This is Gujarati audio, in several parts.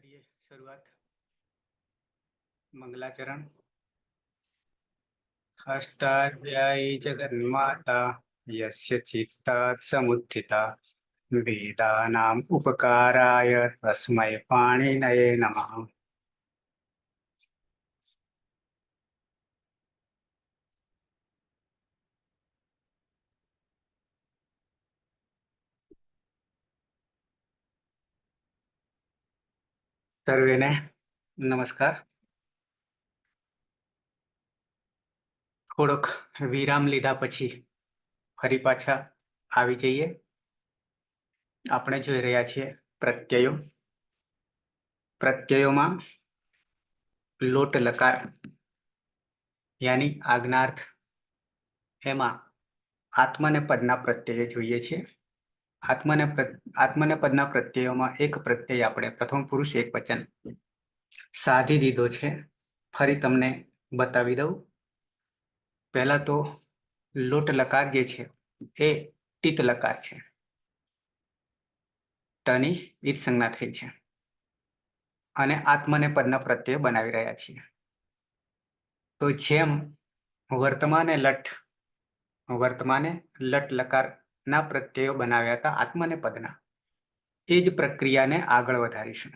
કરીએ શરૂઆત. મંગલાચરણ. અષ્ટાધ્યાયી જગન્માતા યસ્ય ચિત્તાत् સમુત્થિતા વેદાનામ ઉપકારાય તસ્મૈ પાણિનયે નમઃ. સર્વેને નમસ્કાર. થોડોક વિરામ લીધા પછી ફરી પાછા આવી જઈએ. આપણે જોઈ રહ્યા છીએ પ્રત્યયો. પ્રત્યયોમાં લોટ લકાર યાની આજ્ઞાર્થ, એમાં આત્મને પદના પ્રત્યય જોઈએ છીએ. આત્મને પદના પ્રત્યયોમાં એક પ્રત્યય આપણે પ્રથમ પુરુષ એક વચન સાધી દીધો છે. ફરી તમને બતાવી દઉં. પહેલા તો લોટ લકાર જે છે એ ટીત લકાર છે. ટની ઈત સંજ્ઞા થઈ છે અને આત્મને પદના પ્રત્યય બનાવી રહ્યા છીએ. તો જેમ વર્તમાને લટ લકાર ના પ્રત્યયો બનાવ્યા હતા આત્મને પદના, એ જ પ્રક્રિયાને આગળ વધારીશું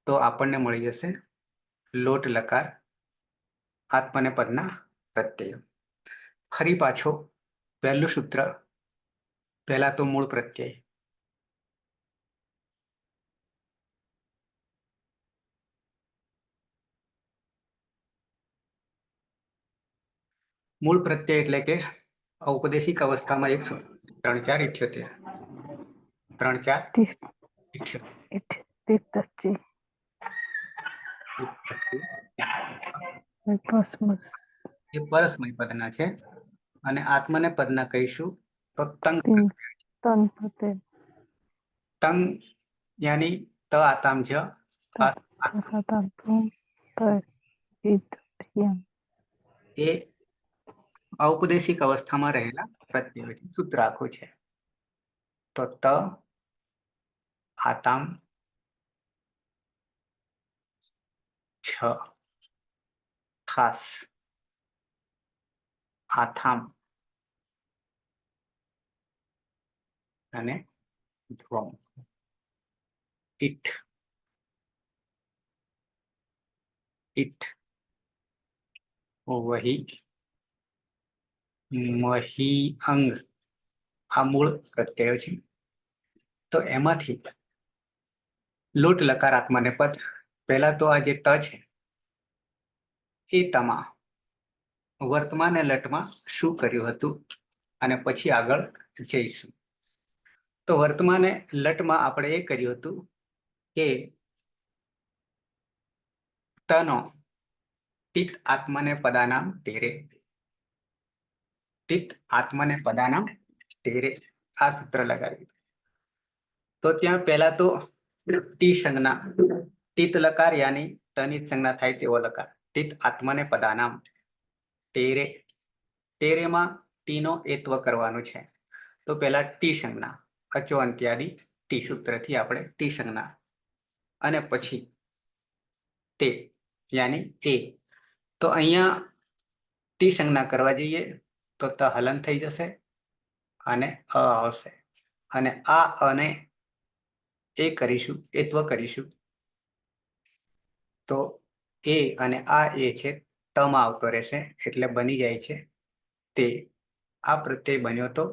તો આપણને મળી જશે લોટ લકાર આત્મને પદના પ્રત્યયો. ફરી પાછો પહેલું સૂત્ર. પહેલા તો મૂળ પ્રત્યય. મૂળ પ્રત્યય એટલે કે ઔપદેશિક અવસ્થામાં એક સૂત્ર. 3 4 78. 3 4 એ પરસ્મય પદના છે અને આત્મને પદના કહીશું તો તંગ. તંગ યાની ત આતામ જ એ ઔપદેશિક અવસ્થામાં રહેલા પ્રત્યયો છે. સૂત્ર આખું છે તો ત આતામ છ ખાસ આથામ અને ધ્વમ. ઇટ વહી મહી અંગ આ મૂળ પ્રત્યયો છે. તો એમાંથી લોટ લકાર આત્મને પદ. પહેલા તો આ જે ત છે એ તમા વર્તમાન લટમાં શું કર્યું હતું અને પછી આગળ જઈશું. તો વર્તમાને લટમાં આપણે એ કર્યું હતું કે તનો તિત આત્મને પદાનામ તેરે. તિત આત્મને પદાનામ તેરે આ સૂત્ર લગાવ્યું. તો ત્યાં પહેલા તો ટી સંજ્ઞા, તિત લકાર યાની તનિત સંજ્ઞા થાય તેવો લકાર. તિત આત્મને પદાનામ તેરે. તેરેમાં ટીનો એત્વ કરવાનું છે. તો પહેલા ટી સંજ્ઞા અચો અંત્યાદિ ટી સૂત્રથી આપણે ટી સંજ્ઞા અને પછી તે યાની એ. તો અહીંયા ટી સંજ્ઞા કરવા જઈએ તો ત હલન થઈ જશે અને અ આવશે અને આ અને એ કરીશું, એત્વ કરીશું તો એ અને આ એ છે તમાં આવતો રહેશે એટલે બની જાય છે તે. આ પ્રત્યય બન્યો તો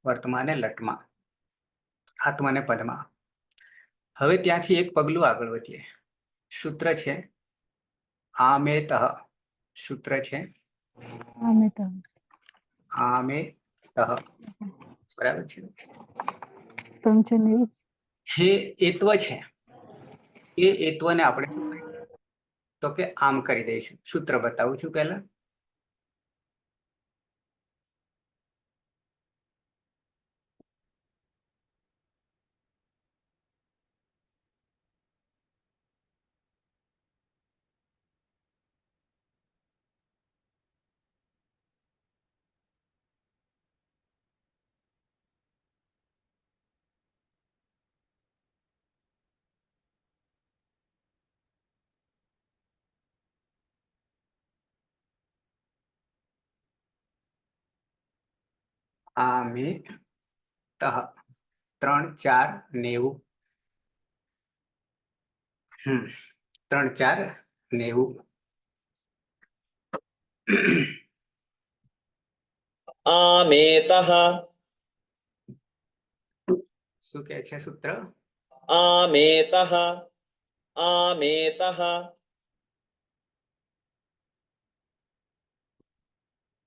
વર્તમાને લટમાં આત્મને પદમાં. હવે ત્યાંથી એક પગલું આગળ વધીએ. સૂત્ર છે આમેતઃ. સૂત્ર છે આમેતઃ. બરાબર છે. જે એત્વ છે એ એત્વને આપણે તો કે આમ કરી દઈશું. સૂત્ર બતાવું છું પહેલા. આમે તહ 3 4 90 3 4 90 आमेतः શું કહે છે સૂત્ર? आमेतः आमेतः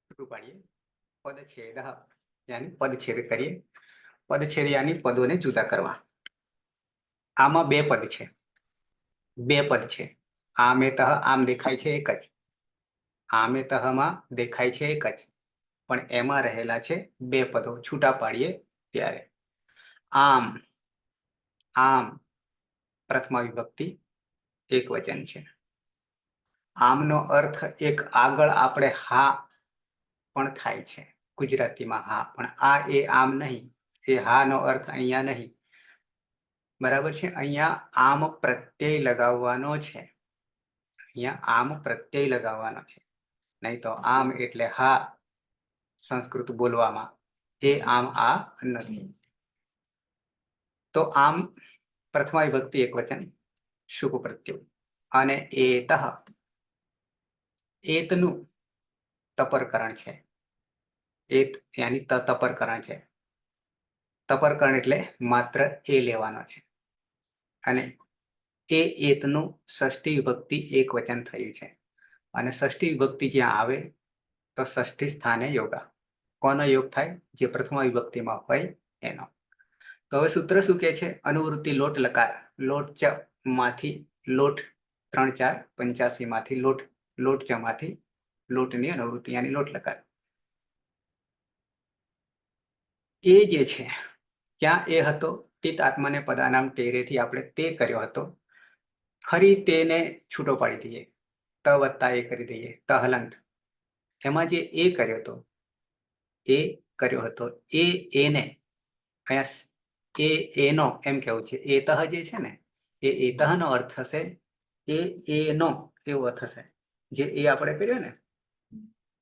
છૂટું પાડીએ પદછેદ યાની પદછેદ કરીએ. પદછેદ યાની પદોને જુદા કરવા. આમાં બે પદ છે. આમેતઃ આમ દેખાય છે એક જ. આમેતઃમાં દેખાય છે એક જ, પણ એમાં રહેલા છે બે પદો. છૂટા પાડીએ ત્યારે આમ આમ પ્રથમા વિભક્તિ એક વચન છે. આમનો અર્થ એક આગળ આપણે હા પણ થાય છે ગુજરાતીમાં હા, પણ આ એ આમ નહીં. એ હા નો અર્થ અહીંયા નહીં. બરાબર છે. અહીંયા આમ પ્રત્યય લગાવવાનો છે. અહીંયા આમ પ્રત્યય લગાવવાનો છે, નહીં તો આમ એટલે હા સંસ્કૃત બોલવામાં, એ આમ આ નથી. તો આમ પ્રથમા વિભક્તિ એક વચન શુભ પ્રત્યય. અને એતઃ એતનું તપરકરણ છે. એત યાની તપરકરણ છે. તપરકરણ એટલે માત્ર એ લેવાનો છે. અને એ એતનું ષષ્ઠી વિભક્તિ એક વચન થયું છે. અને ષષ્ઠી વિભક્તિ જ્યાં આવે તો ષષ્ઠી સ્થાને યોગા. કોનો યોગ થાય? જે પ્રથમા વિભક્તિમાં હોય એનો. તો હવે સૂત્ર શું કે છે? અનુવૃત્તિ લોટ લકાર. લોટ ચ માંથી લોટ 3 4 85 માંથી લોટ ચ માંથી લોટની અનુવૃત્તિ યાની લોટ લકાર. એ જે છે ક્યાં એ હતો? ટિત આત્માને પદાનામ ટેરેથી આપણે તે કર્યો હતો. ફરી તેને છૂટો પાડી દઈએ, ત વત્તા એ કરી દઈએ, ત હલંત. એમાં જે એ કર્યો હતો એને અહીંયા એનો એમ કેવું છે. એતઃ જે છે ને એ એતઃ નો અર્થ થશે એનો એવો થશે. જે એ આપણે કર્યો ને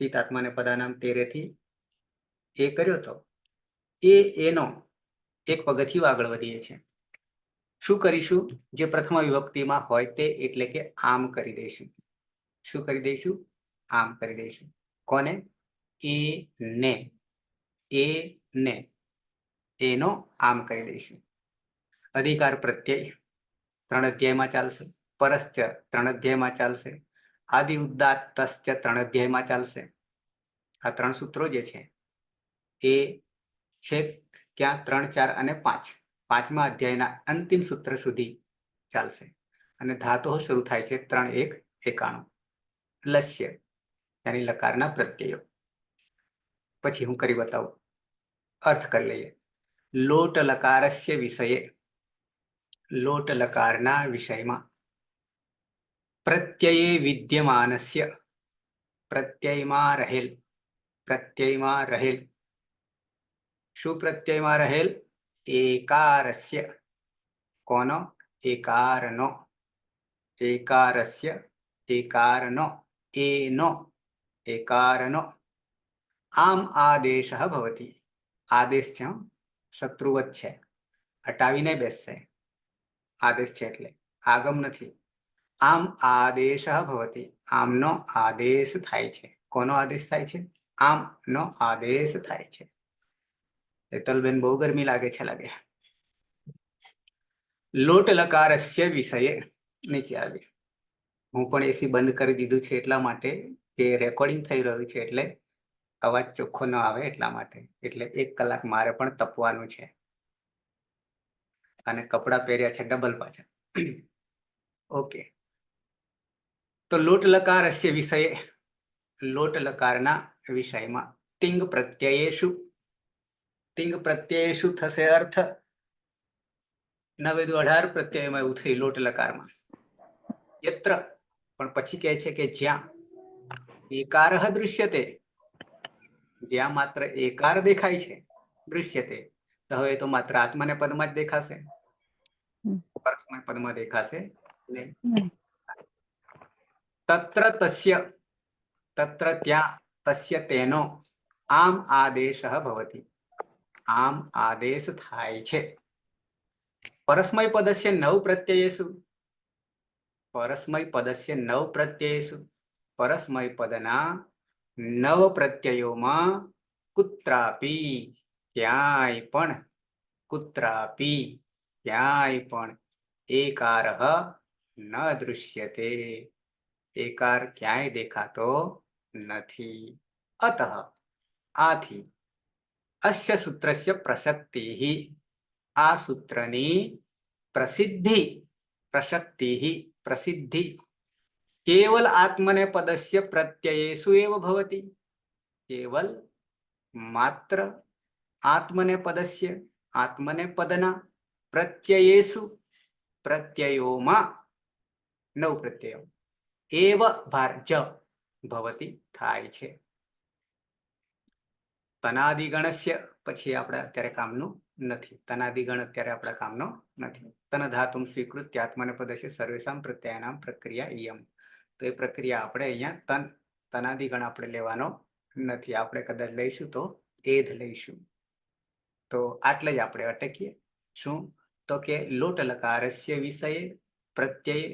પિતાત્માને પદાનામ તેરેથી એ કર્યો તો એનો એક પગથિયું આગળ વધીએ છે. શું કરીશું? જે પ્રથમ વિભક્તિમાં હોય તે, એટલે કે આમ કરી દઈશું. શું કરી દઈશું? આમ કરી દઈશું. કોને? એને એનો આમ કરી દઈશું. અધિકાર પ્રત્યય 3 અધ્યાયમાં ચાલશે. પરશ્ચ 3 અધ્યાયમાં ચાલશે. આદિ ઉદાત્તશ્ચ 3 અધ્યાયમાં ચાલશે. આ 3 સૂત્રો જે છે એ છે ક્યાં? 3 4 અને 5. 5મા અધ્યાયના અંતિમ સૂત્ર સુધી ચાલશે. અને ધાતુઓ શરૂ થાય છે 3 1 91. લસ્ય યાની લકારના પ્રત્યયો. પછી હું કરી બતાવું. અર્થ કરી લઈએ. લોટ લકારસ્ય વિષયે, લોટ લકારના વિષયમાં પ્રત્યયે વિદ્યમાનસ્ય, પ્રત્યયમાં રહેલ. શું પ્રત્યયમાં રહેલ? એકારસ્ય. કોનો? એકારનો. એકારસ્ય એકારનો એનો એકારનો. આમ આદેશ ભવતી. આદેશ છે, શત્રુવત છે, હટાવીને બેસશે. આદેશ છે એટલે આગમ નથી. આમ આદેશ ભવતી. આમનો આદેશ થાય છે. કોનો આદેશ થાય છે? આમનો આદેશ થાય છે. હેતલબેન બહુ ગરમી લાગે છે લાગે. લોટ લકારસ્ય વિષયે નીચે આવી. હું પણ એસી બંધ કરી દીધું છે એટલા માટે કે રેકોર્ડિંગ થઈ રહ્યું છે, એટલે અવાજ ચોખ્ખો ન આવે એટલા માટે. એટલે 1 કલાક મારે પણ તપવાનું છે. અને કપડા પહેર્યા છે ડબલ પાછા. ઓકે. તો લોટ લકારસ્ય વિષયે, લોટ લકારના વિષયમાં તિંગ પ્રત્યયેષુ. તિંગ પ્રત્યયેષુ થશે અર્થ 9 2 18 પ્રત્યયમાં એવું થયું લોટ લકારમાં. યત્ર પણ પછી કહે છે કે જ્યાં એકાર દૃશ્યતે, જ્યાં માત્ર એકાર દેખાય છે, દૃશ્યતે. તો હવે તો માત્ર આત્માને પદમાં જ દેખાશે, પરસ્મય પદમાં દેખાશે નહીં. તત્ર તસ્ય, તત્ર ત્યાં, તસ્ય તેનો આમ આદેશ ભવતી. આમ આદેશ થાય છે. પરસ્મય પદસ્ય નવ પ્રત્યયેષુ પરસ્મય પદસ્ય નવ પ્રત્યયેષુ પરસ્મય પદના નવ પ્રત્યયોમાં કુત્રાપી ક્યાંય પણ કુત્રાપી ક્યાંય પણ એકારઃ ન દૃશ્યતે એકાર ક્યાંય દેખાતો નથી. અતઃ આથી અસ્ય સૂત્રસ્ય પ્રસક્તિ આ સૂત્રની પ્રસિદ્ધિ કેવલ આત્મનેપદસ્ય પ્રત્યયેષુ એવ ભવતિ. કેવલ માત્ર આત્મનેપદસ્ય આત્મનેપદના પ્રત્યયેષુ પ્રત્યયોમાં નવ પ્રત્યયો એવ ભાર જ ભવતિ થાય છે. તનાદિગણસ્ય પછી આપણે અત્યારે કામનું નથી. તનાદિગણ અત્યારે આપણા કામનો નથી. તન ધાતુમ સ્વીકૃત્ય આત્મનેપદસ્ય સર્વેષાં પ્રત્યયાનામ પ્રક્રિયા ઇયમ. તો એ પ્રક્રિયા આપણે અહીંયા તનાદિગણ આપણે લેવાનો નથી. આપણે કદાચ લઈશું તો એધ લઈશું. તો આટલે જ આપણે અટકીએ. શું તો કે લોટ લકારસ્ય વિષયે પ્રત્યય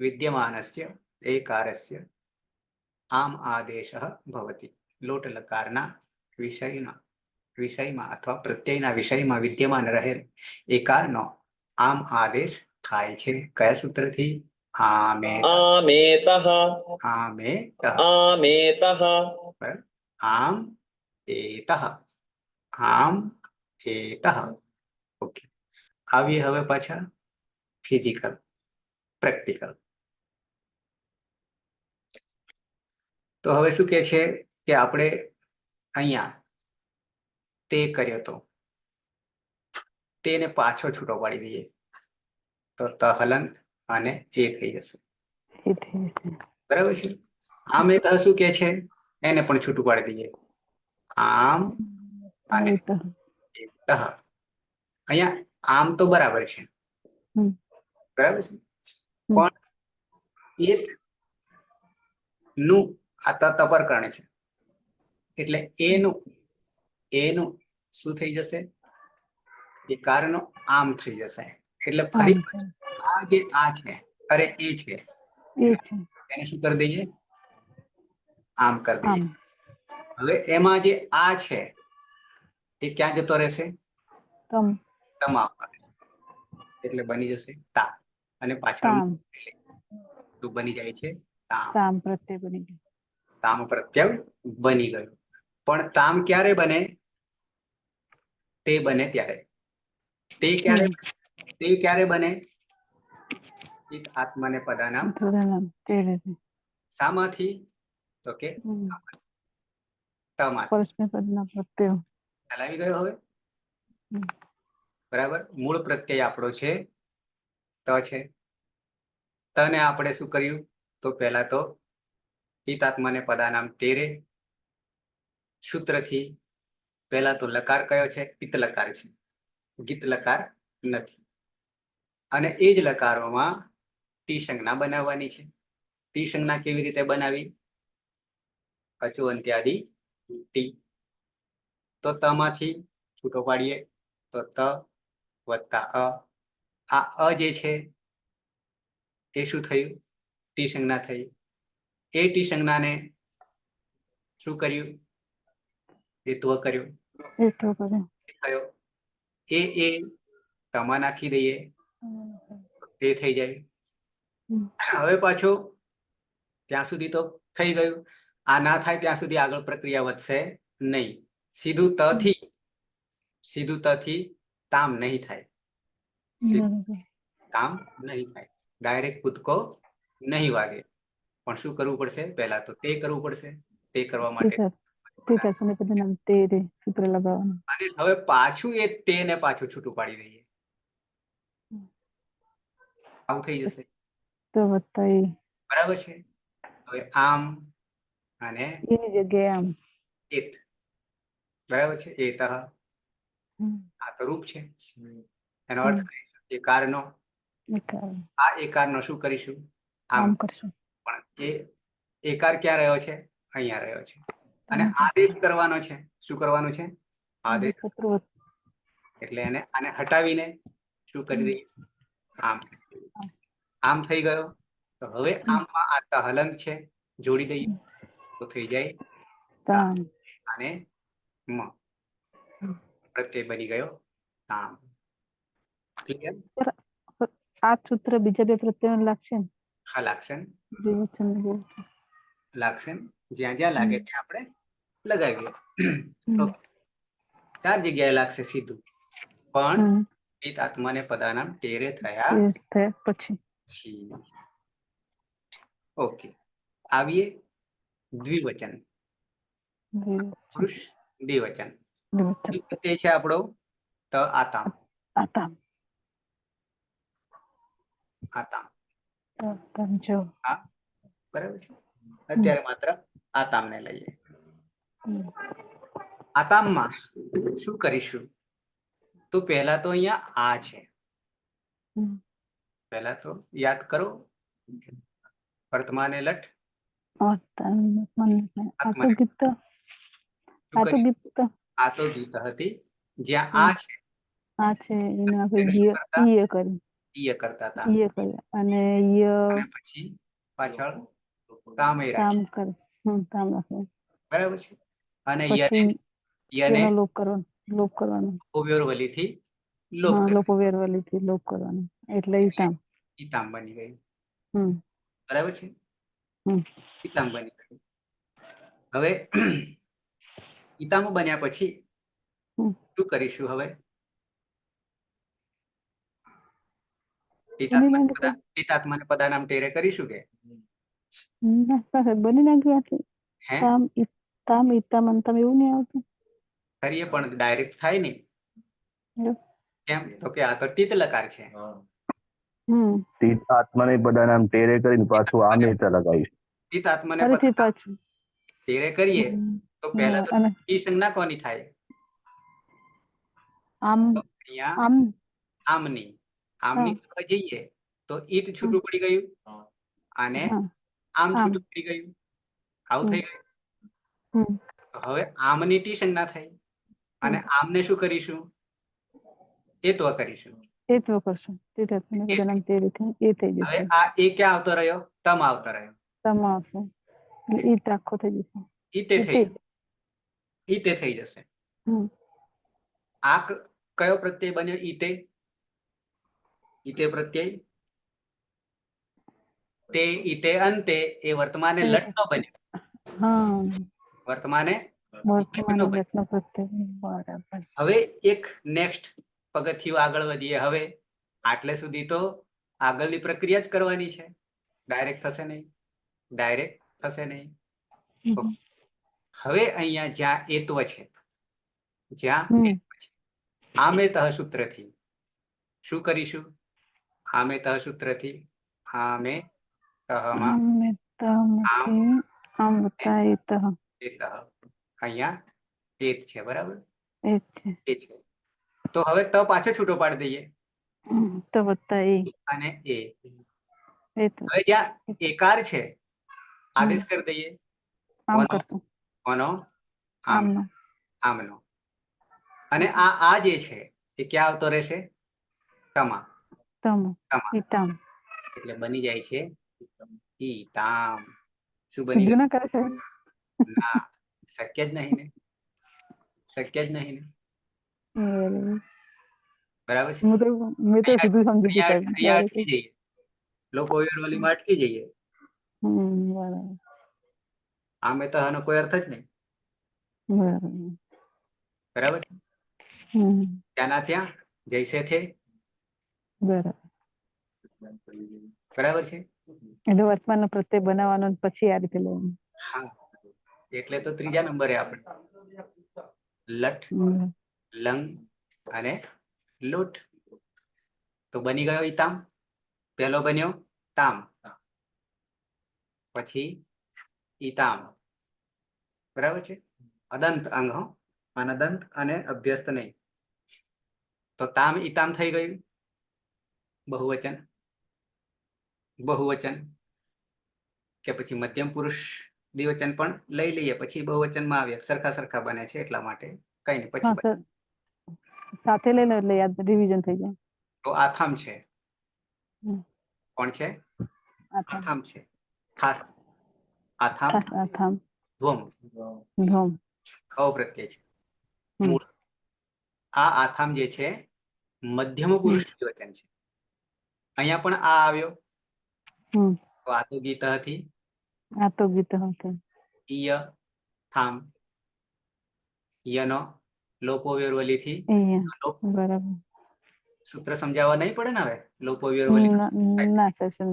વિદ્યમાનસ્ય એકારસ્ય આમ આદેશઃ ભવતિ. લોટ લકારના વિષયમાં અથવા પ્રત્યયના વિષયમાં વિદ્યમાન રહેલ એકારનો આમ આદેશ થાય છે. કયા સૂત્રથી? આમેતઃ. આમેતઃ આમેતઃ. આમેતઃ આમ એતઃ. આમ એતઃ. ઓકે. આવીએ હવે પાછા ફિઝિકલ પ્રેક્ટિકલ. તો હવે શું કે છે કે આપણે અહીંયા તે કર્યો તો તેને પાછો છૂટો પાડી દઈએ તો તહલંત અને એ થઈ જશે. બરાબર છે. આમ એ શું કે છે એને પણ છૂટું પાડી દઈએ. આમ અને અહીંયા આમ તો બરાબર છે. બરાબર છે. પણ એત નું આ તપરકર્ણ છે એટલે એનું શું થઈ જશે? એ કારનો આમ થઈ જશે. એટલે ફરી આ જે આ છે અરે એ છે એને શું કરી દઈએ? આમ કરી દઈએ. હવે એમાં જે આ છે એ ક્યાં જતો રહેશે? તમામ. એટલે બની જશે તા અને પાછળ તો બની જાય છે તામ. તામ પ્રત્યય બની ગયું. પણ તામ ક્યારે બને? તે બને ત્યારે. તે ક્યારે બને? આત્માને પદાનામ. શામાંથી? તો કે આવી ગયો હવે. બરાબર. મૂળ પ્રત્યય આપણો છે ત છે. તને આપણે શું કર્યું? તો પહેલા તો પિતાત્માને પદાનામ તેરે સૂત્રથી પહેલા તો લકાર કયો છે? પિત્ત લકાર છે. ગીત લકાર નથી. અને એ જ લકારોમાં ટી સંજ્ઞા બનાવવાની છે. ટી સંજ્ઞા કેવી રીતે બનાવી? અચુ અંત્યાદિ ટી. તો તમાંથી છૂટો પાડીએ તો ત વત્તા અ. આ અ જે છે એ શું થયું? ટી સંજ્ઞા થઈ. એ ટી સંજ્ઞાને શું કર્યું? એત્વ કર્યું. થયો એ તમા નાખી દઈએ તે થઈ જાય. હવે પાછો ત્યાં સુધી તો થઈ ગયું. આ ના થાય ત્યાં સુધી આગળ પ્રક્રિયા વધશે નહીં. સીધું તથી તામ નહીં થાય. તામ નહીં થાય. ડાયરેક્ટ કૂદકો નહીં વાગે. પણ શું કરવું પડશે? પહેલા તો તે કરવું પડશે. તે કરવા માટે અને હવે પાછું એ તેને પાછું છૂટું પાડી દઈએ. આવું થઈ જશે. બરાબર છે. હવે આમ અને એત. બરાબર છે. એતઃ આ તો રૂપ છે. એનો અર્થ કરીશું એકારનો. આ એકારનો શું કરીશું? આમ કરશું. પણ એ એકાર ક્યાં રહ્યો છે? અહીંયા રહ્યો છે. અને આદેશ કરવાનો છે. શું કરવાનું છે? આદેશ શત્રુવત એટલે એને આને હટાવીને શું કરી દઈએ આમ આમ થઈ ગયો તો હવે આમમાં આ ત હલંત છે જોડી દઈએ તો થઈ જાય તામ અને મ પ્રત્યય બની ગયો તામ. ક્લિયર? આ સૂત્ર બીજા બે પ્રત્યયો લાગશે ને હા લાગશે ને? દ્વિવચન ને બહુવચન. લાગશે ને? જ્યાં જ્યાં લાગે ત્યાં આપણે લગાવીએ. ઓકે, 4 જગ્યાએ લાગશે સીધું, પણ ઈત આત્માને પદાનામ ટેરે થયા એ થયા પછી છીએ. ઓકે, આવીએ દ્વિવચન, પુરુષ દ્વિવચન. દ્વિવચન તે છે આપણો ત આતામ. આતામ આતામ આતામ જો હા બરાબર છે. અત્યારે માત્ર આતામને લઈએ. આતામમાં શું કરીશું? તો પહેલા તો અહીંયા આ છે. પહેલા તો યાદ કરો વર્તમાને લટ આતામ મને આ તો આત્મને ગીત શું આ તો કર્યું? ગીત આ તો ગીત હતી. જ્યાં આ છે આ છે એને આપણે એને શું કરતા? ઈય કરી ઈય કરતા હતા ઈય કરી અને ઈય અને પછી પાછળ તામે તામ રાખી. કરે તામ રાખે બરાબર છે. અને પછી યને એનો લોપ કરવાનો ઓવ્યોરવલીથી લોપ હા કર્યો લોપો વેરવલીથી લોપ કરવાનો એટલે ઈ તામ ઈતામ બની ગયું. હમ બરાબર છે. હમ ઈતામ બની ગયું. હવે ઈતામ બન્યા પછી હમ શું કરીશું? હવે બની નાખ્યું તિતાત્માને પદાનામ ટેરે કરીશું કે બની નાખ્યું આટલું હે તામ ઈતામ અંતમ એવું નહીં આવતું? કરીએ પણ ડાયરેક્ટ થાય નહીં. એવું? કેમ? તો કે આ તો ટીત લકાર છે. તીત આત્માને પદાનામ ટેરે કરીને પાછું આમે ત લગાવીશ. તિતાત્માને ફરીથી પદાનામ પાછું ટેરે કરીએ તો પહેલા તો અને ઈ સંજ્ઞા કોની થાય? આમ તો અહીંયા આમ આમની આમની કરવા જઈએ તો ઈત છૂટું પડી ગયું અને હા આમ આમ છૂટું પડી ગયું. આવું થઈ ગયું. તો હવે આમની ટી સંજ્ઞા થઈ અને આમને શું કરીશું? એત્વ કરીશું. એ તો કરશું તીર્થાત્માને બધાનામ તે રીતે એ થઈ હવે જશે આ એ ક્યાં આવતો રહ્યો? તમ આવતો રહ્યો. તમ આવશે એટલે ઈ આખો થઈ જશે ઈતે થઈ ઈતે થઈ જશે. આ કયો પ્રત્યય બન્યો? ઈતે. ઈતે પ્રત્યય તે ઈતે અંતે એ વર્તમાને લટ નો બન્યો. હા વર્તમાને વર્તમાન લટ નો બન્યો. લગ્ન પ્રત્યે બરાબર હવે એક નેક્સ્ટ પગથિયું આગળ વધીએ. હવે આટલે સુધી તો આગળની પ્રક્રિયા જ કરવાની છે. ડાયરેક્ટ થશે નહીં. ડાયરેક્ટ થશે નહીં. હવે અહીંયા જ્યાં એત્વ છે, જ્યાં એત્વ છે, આમે તહ સૂત્રથી શું કરીશું? આમે તહ સૂત્રથી આમે તહમાં અહીંયા એત છે. બરાબર એ છે. તો હવે ત પાછો છૂટો પાડી દઈએ તો વત્તા અને એ. એ તો હવે જ્યાં એકાર છે આદેશ કરી દઈએ. આમ કોનો? કરશું કોનો? આમનો. આમનો. અને આ જે છે એ ક્યાં આવતો રહેશે? તમા. ઈતામ એટલે બની જાય છે ઈતામ. શું બની સીધું ગયું? ના કરે છે ના, શક્ય જ નહીં ને. શક્ય જ નહીં ને. બરાબર છે. મેં તો સીધું સમજી ગઈ સાહેબ અહીંયા અટકી જઈએ. લોકો ઓલીમાં અટકી જઈએ. બરાબર આમે તો આનો કોઈ અર્થ જ નહીં. બરાબર છે. ત્યાંના ત્યાં જૈસે થે. બરાબર છે. એટલે વર્તમાન પ્રત્યય બનાવવાનો પછી આ રીતે લેવાનું. હા, એટલે તો ત્રીજા નંબરે આપણે લટ, લંગ અને લોટ. તો બની ગયો ઈતામ. પહેલો બન્યો તામ, પછી ઈતામ. બરાબર છે. અદંત અંગ, અનદંત અને અભ્યસ્ત નહીં. તો તામ ઈતામ થઈ ગયું. બહુવચન. બહુવચન કે પછી મધ્યમ પુરુષ દ્વિવચન પણ લઈ લઈએ. પછી બહુવચનમાં આવે સરખા સરખા બને છે એટલા માટે કઈ નહીં પછી હા સર સાથે લઈ લો એટલે યાદ રિવિઝન થઈ જાય. તો આથામ છે. હમ. કોણ છે? આથામ આથામ છે. ખાસ આથામ ખાસ આથામ ધ્વમ ધ્વમ અ પ્રત્યય છે. હમ. મૂળ આ આથામ જે છે મધ્યમ પુરુષ વચન છે. અહીંયા પણ આ આવ્યો હમ તો આ તો ગીત હતી. આ તો ગીત હતું. ઈય થામ યનો લોપો વેરવલીથી લોપ. બરાબર. સૂત્ર સમજાવવા નહીં પડે ને હવે લોપો વેરવલી ના સર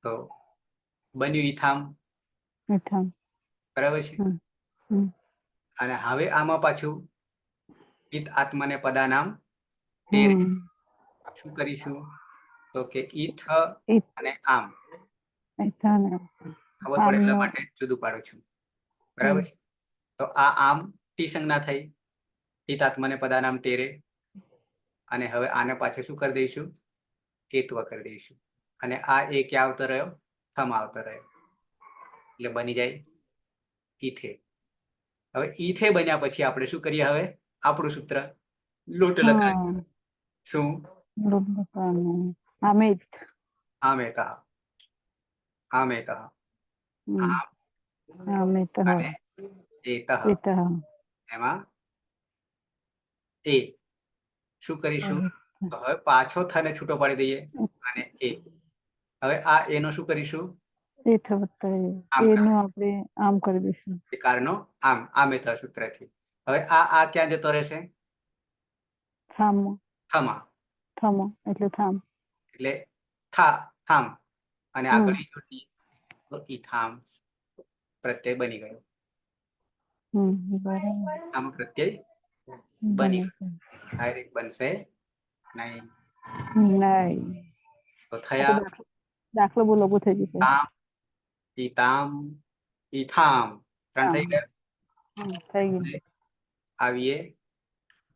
તો બન્યું ઈથામ. મીઠામ. બરાબર છે. હમ. અને હવે આમાં પાછું ઈત આત્મને પદાનામ તેરે શું કરીશું તો કે ઈથ અને આમ ખબર પડે એટલા માટે જુદું પાડું છું. બરાબર છે. તો આ આમ ટી સંજ્ઞા થઈ ઈત આત્મને પદાનામ તેરે અને હવે આને પાછળ શું કરી દઈશું એત્વ કરી દઈશું અને આ એ ક્યાં આવતો રહ્યો થમ આવતો રહ્યો એટલે બની જાય ઈથે. હવે ઈથે બન્યા પછી આપણે શું કરીએ હવે આપણું સૂત્ર લોટ લગાવીએ. શું? અમિત આમેતઃ આમેતઃ અમિત અને એતઃ એમાં એ શું કરીશું તો હવે પાછો થને છૂટો પાડી દઈએ અને એ હવે આ એનો શું કરીશું એનું આપણે આમ કરી દઈશું. કારનો આમ આમેતઃ સૂત્રથી. હવે આ ક્યાં જતો રહેશે થામ થમા થમ એટલે થામ એટલે થામ અને આગળ જોડીએ તો ઈથામ પ્રત્યય બની ગયો. આમ પ્રત્યય બની ગયો. ડાયરેક્ટ બનશે નહીં. તો થયા દાખલો બહુ લોગો થઈ જશે. તામ ઈતામ ઈથામ 3 થઈ ગયા. થઈ ગયું. આવીએ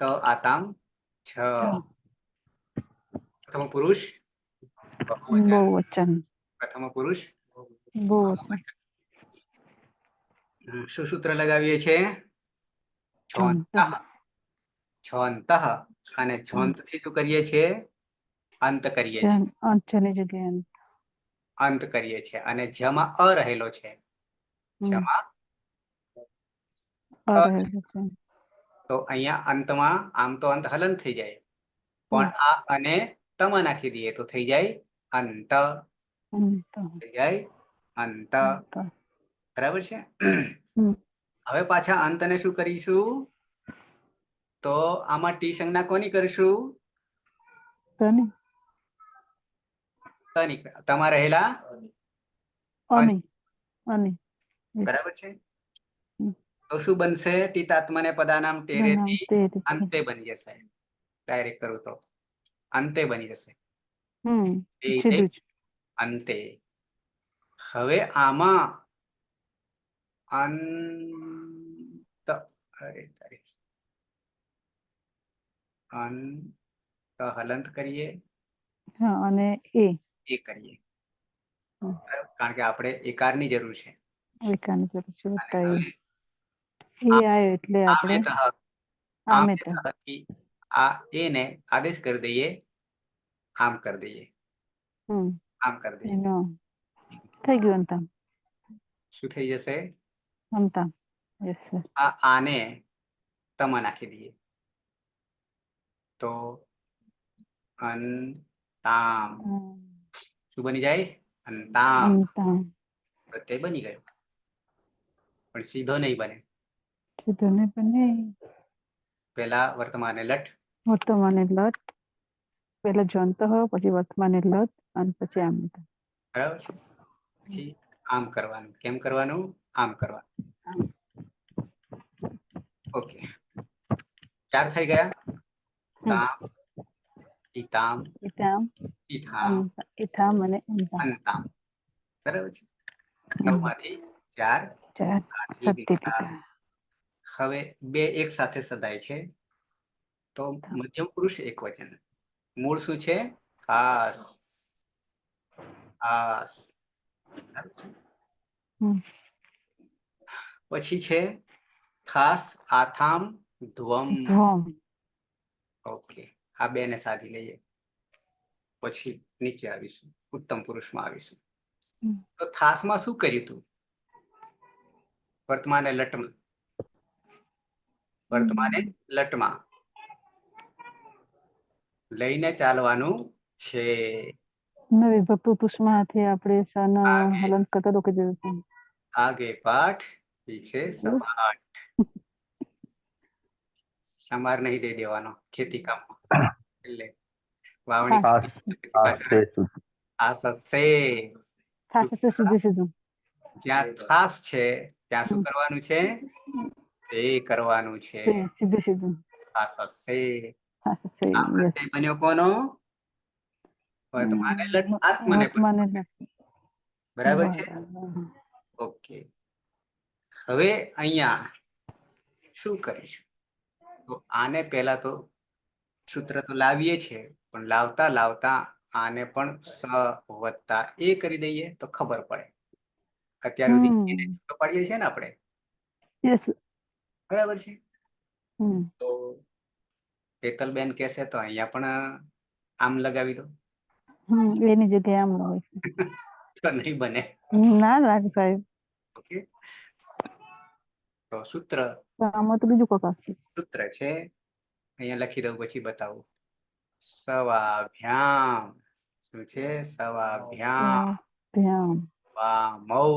તો આતામ 6 પ્રથમ પુરુષ બહુવચન પ્રથમ પુરુષ બહુવચન શું સૂત્ર લગાવીએ છીએ છોંતઃ અને છોંત થી શું કરીએ છીએ અંત કરીએ છીએ. અંતની જગ્યાએ અંત કરીએ છીએ અને જમાં અ રહેલો છે. જમાં તો અહીંયા અંતમાં આમ તો અંત હલન થઈ જાય પણ આ અને તમાં નાખી દઈએ તો થઈ જાય અંત. થઈ જાય અંત. બરાબર છે. હવે પાછા અંતને શું કરીશું તો આમાં ટી સંજ્ઞા કોની કરીશું તની તમારા રહેલા બરાબર છે. તો શું બનશે ટીતાત્મને પદાનામ ટેરેથી અંતે બની જશે. ડાયરેક્ટ કરું તો અંતે બની જશે અંતે. હવે આમાં અંત હલંત કરીએ અને એ કરીએ કારણ કે આપણે એકારની જરૂર છે. એટલે આપણે આ એને આદેશ કરી દઈએ આમ કરી દઈએ આમ કરી દઈએ થઈ ગયું અંતમ. શું થઈ જશે અંતમ આને તમાં નાખી દઈએ તો અંતામ શું બની જાય અંતામ પ્રત્યય બની ગયો પણ સીધો નહીં બને. પેલા વર્તમાને લટ પેલા જંત હોય પછી વર્તમાન લટ અને પછી આમ. બરાબર છે. પછી આમ કરવાનું. કેમ કરવાનું આમ કરવાનું. ઓકે 4 થઈ ગયા તામ ઈતામ ઈથામ અને અંતામ. બરાબર છે. 9 માંથી 4 હવે 2 એક સાથે સદાય છે તો મધ્યમ પુરુષ એક વચન. મૂળ શું છે ખાસ ખાસ. પછી છે થાસ આથામ ધ્વમ. ધ્વમ. ઓકે, આ બે ને સાધી લઈએ, પછી નીચે આવીશું, ઉત્તમ પુરુષમાં આવીશું. હમ. તો થાસમાં શું કર્યું તું? વર્તમાને લટમાં, વર્તમાને લટમાં લઈને ચાલવાનું છે. ન વિભક્ત પુષ્પમાંથી આપણે સન આગે. હલન કરતા રોકી દીધું હતું. આગે પાઠ પીછે સપાટ. સમાર નહીં દઈ દેવાનો ખેતી કામમાં, એટલે વાવણી થાસ. આસ્તે સૂત્ર. આ સસે. થાસ એટલે સીધું સીધું. જ્યાં થાસ છે ત્યાં શું હમ. કરવાનું છે? તે કરવાનું છે. તે સીધું સીધું. આ સસે. થાસ છે. આ પ્રત્યય બન્યો કોનો? વર્તમાને લટ આત્મને વર્તમાને બન્યો. લટ. બરાબર છે. બરાબર. ઓકે, હવે અહીંયા શું કરીશું? તો આને પહેલા તો સૂત્ર તો લાવીએ છીએ, પણ લાવતા લાવતા આને પણ સ વત્તા એ કરી દઈએ તો ખબર પડે. અત્યાર સુધી એને છૂટો પાડીએ છીએ ને આપણે, Yes. બરાબર છે. હમ. તો હેતલબેન કહેશે તો અહીંયા પણ આમ લગાવી દો, એની જગ્યાએ આમ હોય છે. તો નહીં બને. ના લાગે સાહેબ. ઓકે, તો સૂત્ર તો આમાં તો બીજું કોક આવશે. સૂત્ર છે, અહીંયા લખી દઉં પછી બતાવું. સવાભ્યામ. શું છે? સવાભ્યામ ધ્યાન. વામૌ.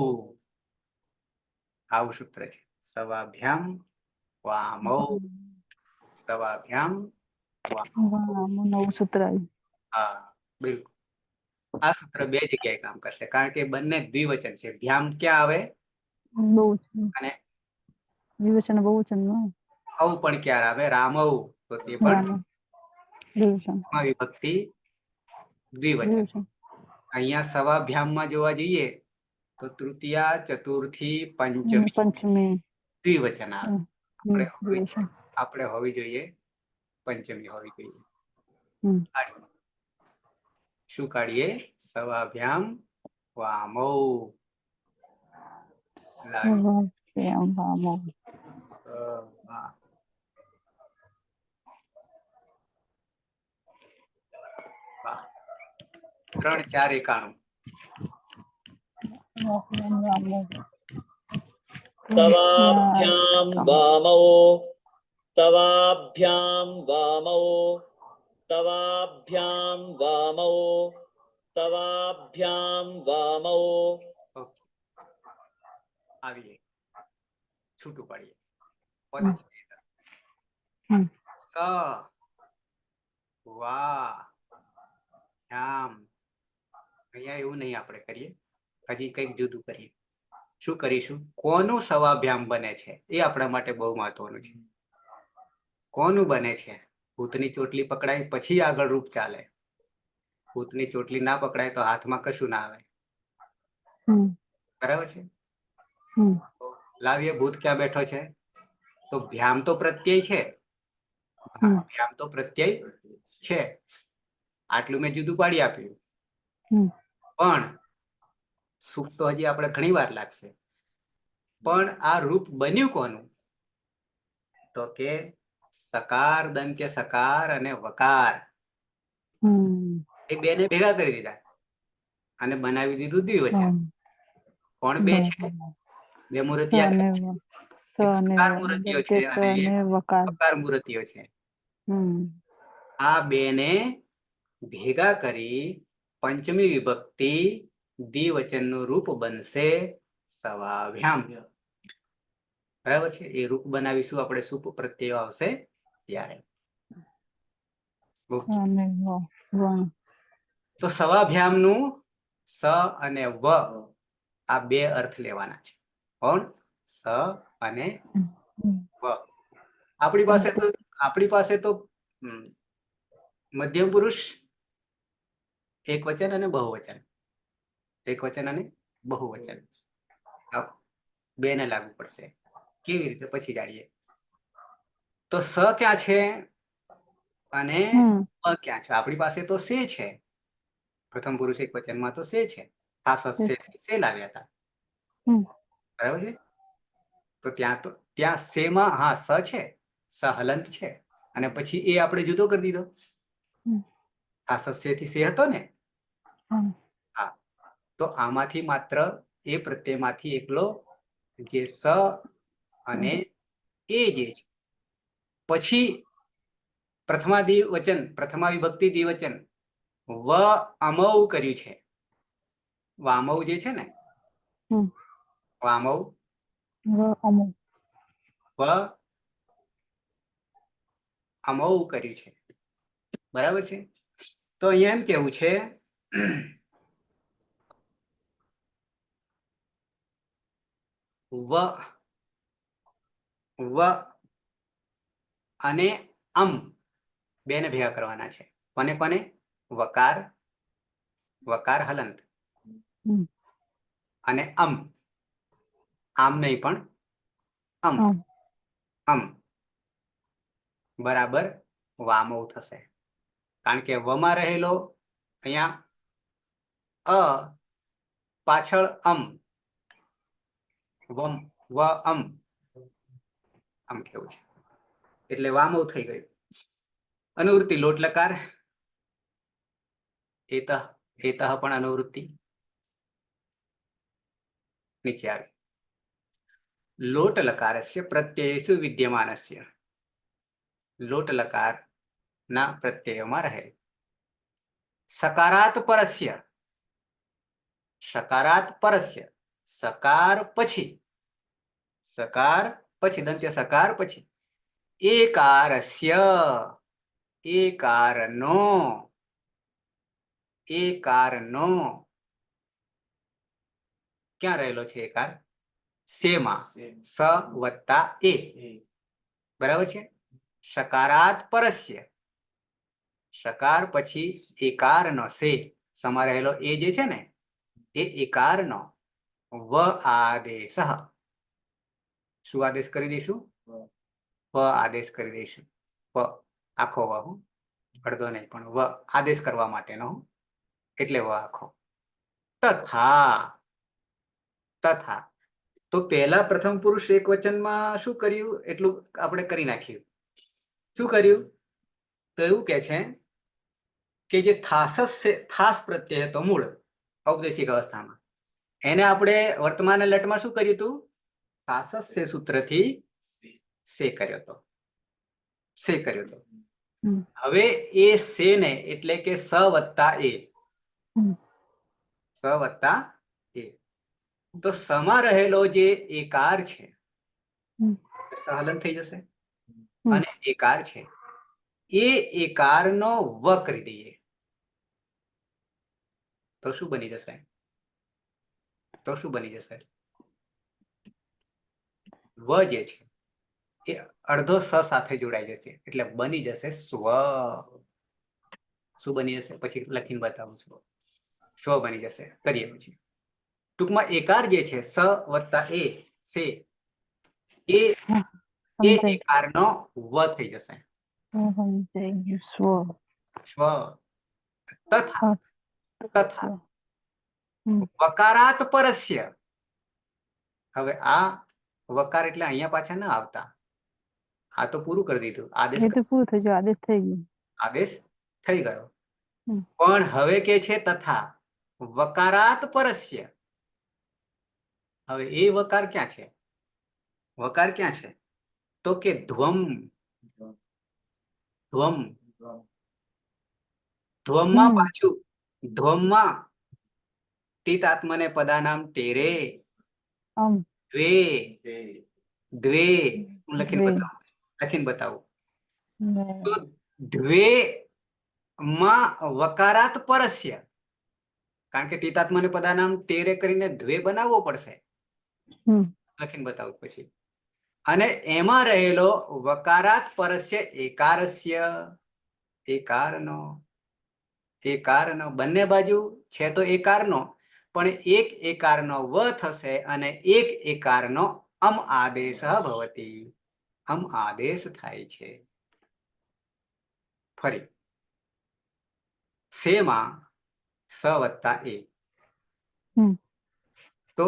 આવું સૂત્ર છે. સવાભ્યામ વામૌ. સવાભ્યામ વામૌ. વાહ, નવું સૂત્ર આવ્યું. હા, બિલકુલ. આ સૂત્ર બે જગ્યાએ કામ કરશે, કારણ કે બંને દ્વિવચન છે. ભ્યામ ક્યાં આવે? બહુ છે. અને વિવેચન બહુ છે ને. ઔ પણ ક્યારે આવે? રામૌ. તો તે પણ વિવેચન. વિભક્તિ દ્વિવચન. વિવેચન. અહીંયા સવાભ્યામમાં જોવા જઈએ તો તૃતીયા ચતુર્થી પંચમી પંચમી. દ્વિવચન આવે. વિવેચન. આપણે હોવી જોઈએ પંચમી હોવી જોઈએ. હમ. કાઢીએ. શું કાઢીએ? સવાભ્યામ વામૌ. લાવીએ. સવાભ્યામ વામૌ. સવા. વાહ. 3 4 91. तवाभ्यां वामौ तवाभ्यां वामौ तवाभ्यां वामौ तवाभ्यां वामौ. ઓકે, આવીએ, છૂટું પાડીએ. પદ છે. હમ. સ વા ભ્યામ. અહીંયા એવું નહીં આપણે કરીએ, હજી કંઈક જુદું કરીએ. શું કરીશું? કોનું સવાભ્યામ બને છે એ આપણા માટે બહુ મહત્વનું છે. કોનું બને છે? ભૂતની ચોટલી પકડાય પછી આગળ રૂપ ચાલે. ભૂતની ચોટલી ના પકડાય તો હાથમાં કશું ના આવે. બરાબર છે. તો લાવીએ, ભૂત ક્યાં બેઠો છે? તો ભ્યામ તો પ્રત્યય છે. ભ્યામ તો પ્રત્યય છે. આટલું મેં જુદું પાડી આપ્યું, પણ સુખ તો હજી આપણે ઘણી વાર લાગશે. પણ આ રૂપ બન્યું કોનું? તો કે સકાર, દંત્ય સકાર અને વકાર, એ બે ને ભેગા કરી દીધા અને બનાવી દીધું દ્વિવચન. કોણ બે છે? બે મૂર્તિયા છે. એક સકાર મૂર્તિઓ છે અને એક વકાર મૂર્તિઓ છે. આ બે ને ભેગા કરી પંચમી વિભક્તિ દ્વિવચન નું રૂપ બનશે સવાભ્યામ. બરાબર છે. એ રૂપ બનાવીશું આપણે, સુપ પ્રત્યયો આવશે ત્યારે. તો સવાભ્યામ નું સ અને વ આ બે અર્થ લેવાના છે. કોણ? સ અને વ. આપણી પાસે તો મધ્યમ પુરુષ એક વચન અને બહુવચન, એક વચન અને બહુવચન બે ને લાગુ પડશે. કેવી રીતે? પછી જાણીએ. તો સ ક્યાં છે અને અ ક્યાં છે? આપણી પાસે તો સે છે. પ્રથમ પુરુષ એક વચનમાં તો સે છે. ખાસ સે લાવ્યા હતા. બરાબર છે. તો ત્યાં તો ત્યાં સેમાં હા સ છે, સ હલંત છે, અને પછી એ આપણે જુદો કરી દીધો. હમ. થી સે હતો ને. હમ. હા, તો આમાંથી માત્ર એ પ્રત્યયમાંથી એકલો જે સ અને એ જે છે, પછી પ્રથમા દ્વિવચન, પ્રથમા વિભક્તિ દ્વિવચન વ અમૌ કર્યું છે. વામૌ જે છે ને, હમ. વામૌ અમુક વ અમૌ કર્યું છે. બરાબર છે. તો અહીંયા એમ કેવું છે વ અને બેને ભેગા કરવાના છે. કોને કોને? વકાર, વકાર હલંત અને આમ નહીં પણ અમ બરાબર વામૌ થશે. કારણ કે વમાં રહેલો અહીંયા પાછળ વ આમ કેવું છે, એટલે વામૌ થઈ ગયું. અનુવૃત્તિ લોટ લકાર, એતઃ પણ અનુવૃત્તિ નીચે આવે. લોટ લકારસ્ય પ્રત્યયેષુ વિદ્યમાનસ્ય, લોટ લકાર ના પ્રત્યયોમાં રહે સકારાત પરસ્ય, સકારાત પરસ્ય સકાર પછી દંત્ય સકાર પછી એકારસ્ય, એકારનો ક્યાં રહેલો છે? એકાર સેમાં, સ વત્તા એ. બરાબર છે. સકારાત પરસ્ય, સકાર પછી એકારનો સે, સમા રહેલો એ જે છે ને, એ એકારનો વ આદેશ. શું આદેશ કરી દઈશું? વ આદેશ કરી દઈશું. વ આખો વ, અડધો નહીં પણ વ આદેશ કરવા માટેનો, એટલે વ આખો. તથા તો પહેલા પ્રથમ પુરુષ એક વચનમાં શું કર્યું એટલું આપણે કરી નાખ્યું. શું કર્યું? તો એવું કે છે કે જે થાસ પ્રત્યય હતો મૂળ ઔપદેશિક અવસ્થામાં, એને આપણે વર્તમાન લટમાં શું કર્યું હતું? થાસસ્ય સૂત્રથી સે કર્યો હતો. હવે એ સે ને એટલે કે સ વત્તા એ, તો સમા રહેલો જે એકાર છે, સહલન થઈ જશે. અને એકાર છે, એ એકારનો વ કરી દઈએ તો શું બની જશે? વ જે છે એ અડધો સ સાથે જોડાઈ જશે, એટલે બની જશે સ્વ. શું બની જશે? પછી લખીને બતાવું છું. સ્વ બની જશે. કરીએ પછી. ટૂંકમાં એકાર જે છે સ વત્તા એ સે, એ એકારનો વ થઈ જશે. સ્વ તથા વકારાત પરસ્ય. હવે આ વકાર એટલે અહીંયા પાછા ના આવતા, આ તો પૂરું કરી દીધું. આદેશ થઈ ગયો. પણ હવે કે છે તથા વકારાત પરસ્ય. હવે એ વકાર ક્યાં છે? તો કે ધ્વમમાં પાછું તિત આત્મને પદાનામ તેરે દ્વે હું લખીને બતાવું. તો દ્વે માં વકારાત પરસ્ય, કારણ કે ટીતાત્મને પદાનામ તેરે કરીને દ્વે બનાવવો પડશે. લખીને બતાવું પછી. અને એમાં રહેલો વકારાત પરસ્ય એકારનો બંને બાજુ છે તો એકારનો, પણ એક એકારનો વ થશે અને એક એકારનો આદેશ ભવતી. આદેશ થાય છે. ફરી સેમાં સ વત્તા એ, તો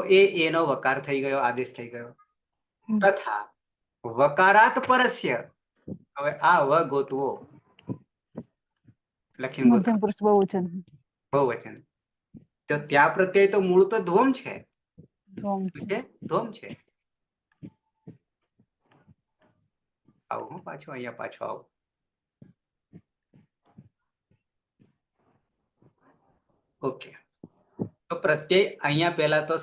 એનો વકાર થઈ ગયો, આદેશ થઈ ગયો. તથા વકારાત પરસ્ય. હવે આ વ ગોતવો, લખીને ગોતો મધ્યમ પુરુષ બહુવચન. બહુવચન. તો ત્યાં પ્રત્યય તો મૂળ તો ધ્વમ છે. ધ્વમ શું છે? ધ્વમ છે. આવું હું પાછો અહીંયા પાછો આવું. ઓકે. તો પ્રત્યય અહીંયા પહેલા તો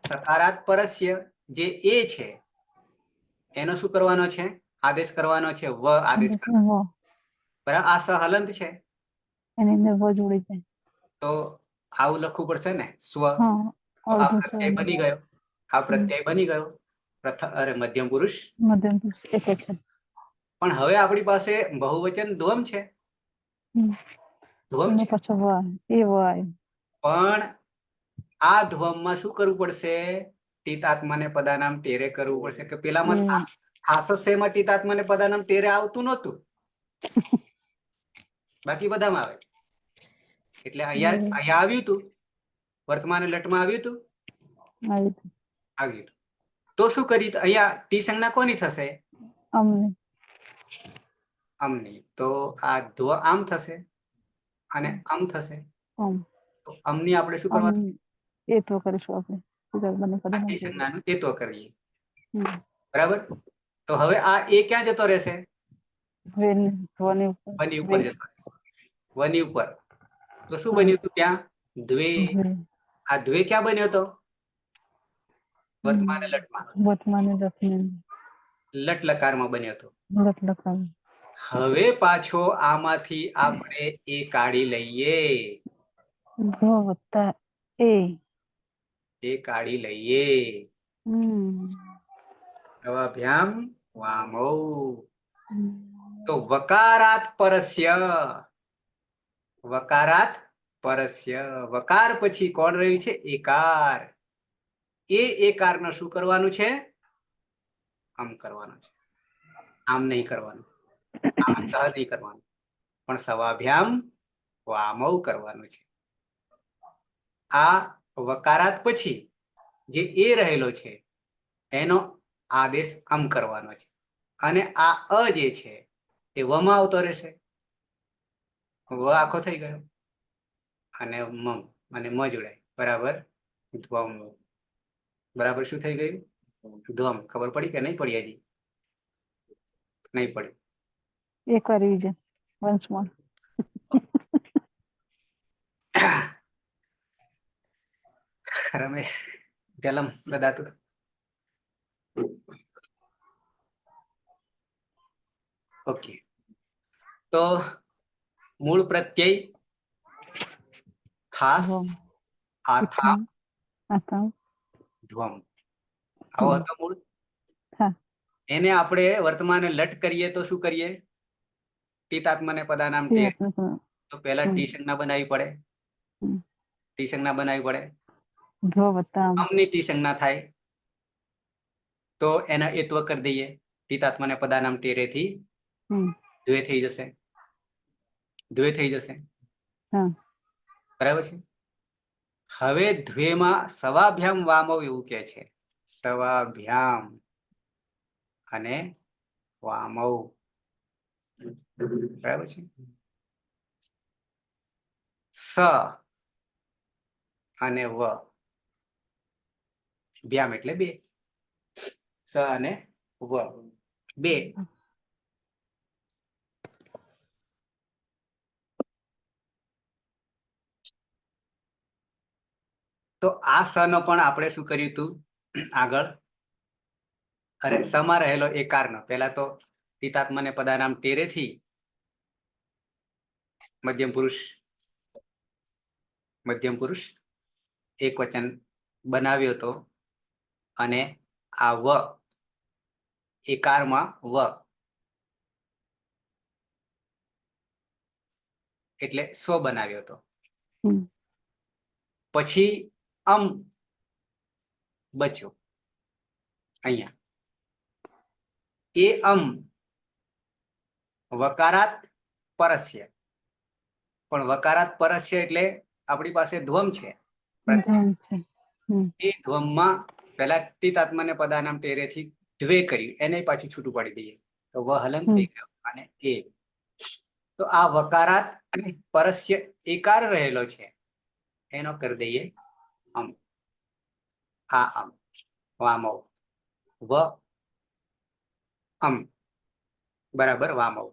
સકારાત પરસ્ય જે એ છે એનો શું કરવાનો છે? આદેશ કરવાનો છે. વ આદેશ કરવાનો. વ. બરાબર. આ સહલંત છે એની અંદર વ જોડી જાય. તો આવું લખવું પડશે ને, સ્વ. હા, તો આ અર્ધ પ્રત્યય સ્વ. બની ગયો. આ પ્રત્યય બની ગયો. મધ્યમ પુરુષ. મધ્યમ પુરુષ એકવચન. પણ હવે આપણી પાસે બહુવચન ધ્વમ છે. હમ. ધ્વમ એનો છે. પાછો વ આવે. એ વ આવે. પણ આ ધ્વમમાં શું કરવું પડશે? ટીતાત્માને પદાનામ ટેરે કરવું પડશે. કે પેલામાં થાસસ્યમાં ટીતાત્માને પદાનામ ટેરે આવતું નહોતું, બાકી બધામાં આવે. એટલે અહીંયા આવ્યું હતું, વર્તમાન લટમાં આવ્યું હતું, આવી રીતે. આવ્યું હતું. તો શું કરી? અહીંયા ટી સંજ્ઞા કોની થશે? અમને. અમની. તો આ ધ્વ આમ થશે અને આમ થશે. આમ. તો અમની આપણે શું કરવાનું? એ તો કરીશું આપણે. બંને આ પદો ટી સંજ્ઞાનું એ તો કરીએ. હમ. બરાબર. તો હવે આ એ ક્યાં જતો રહેશે? ધ્વની ઉપર. વની ઉપર જતો રહેશે. વની ઉપર. તો શું બન્યું હતું ત્યાં? દ્વે. આ દ્વે ક્યાં બન્યો હતો? વર્તમાન લટમાં. વર્તમાન લટમાં. લટ લકારમાં બન્યો હતો. લટ લખાવે. હવે પાછો આમાંથી આપણે એ કાઢી લઈએ. ધ વત્તા એ. એ કાઢી લઈએ. અવાભ્યામ વામૌ. તો વકારાત પરસ્ય. વકારાત પરસ્ય. વકાર પછી કોણ રહ્યું છે? એકાર. એ એકારને શું કરવાનું છે? આમ કરવાનું છે. આમ નહીં કરવાનું. આમ નહીં કરવાનું. પણ સવાભ્યામ વામૌ કરવાનું છે. આ વકારાત પછી જે એ રહેલો છે એનો આદેશ આમ કરવાનો છે. અને આ અ જે છે એ વમાં આવતો રહેશે. વ આખો થઈ ગયો અને મ અને મ જોડાય. બરાબર. ધ્વમ. બરાબર. શું થઈ ગયું? ધ્વમ. ખબર પડી કે નહીં પડી? હજી નહીં પડી. એકવાર રિવિઝન. Once more. રમેશ જલમ દદાતુ. ઓકે. તો મૂળ પ્રત્યય ખાસ આથા ધ્વમ. આવો હતો મૂળ. એને આપણે વર્તમાને લટ કરીએ તો શું કરીએ? ટીતાત્માને પદાનામ ટેર. તો પહેલા ટી સંજ્ઞા બનાવવી પડે. ટી સંજ્ઞા બનાવવી પડે. અમની ટી સંજ્ઞા થાય તો એના એત્વ કરી દઈએ. ટીતાત્માને પદાનામ ટેરેથી દ્વે થઈ જશે. દ્વે થઈ જશે. બરાબર છે. હવે દ્વેમાં સવાભ્યામ વામૌ એવું કે છે. સવાભ્યામ અને વામૌ. બરાબર છે. સ અને વ. ભ્યામ એટલે બે. સ અને વ બે. તો આ સ નો પણ આપણે શું કર્યું હતું આગળ? અરે સમા રહેલો એકારનો પહેલા તો પિતાત્માને પદાનામ ટેરેથી મધ્યમ પુરુષ એક વચન બનાવ્યો હતો. અને આ વ એકારમાં વ એટલે સ્વ બનાવ્યો હતો. પછી અમ બચ્યો અહીંયા. એ અમ વકારાત પરસ્ય. પણ વકારાત પરસ્ય એટલે આપણી પાસે ધ્વમ છે. એ ધ્વમમાં પહેલા ટીતાત્માને પદાનામ ટેરેથી દ્વે કર્યું એને પાછું છૂટું પાડી દઈએ તો વ હલન થઈ ગયો અને એ. તો આ વકારાત પરસ્ય એકાર રહેલો છે એનો કરી દઈએ અમ. આ અમ વામો વ અમ બરાબર વામો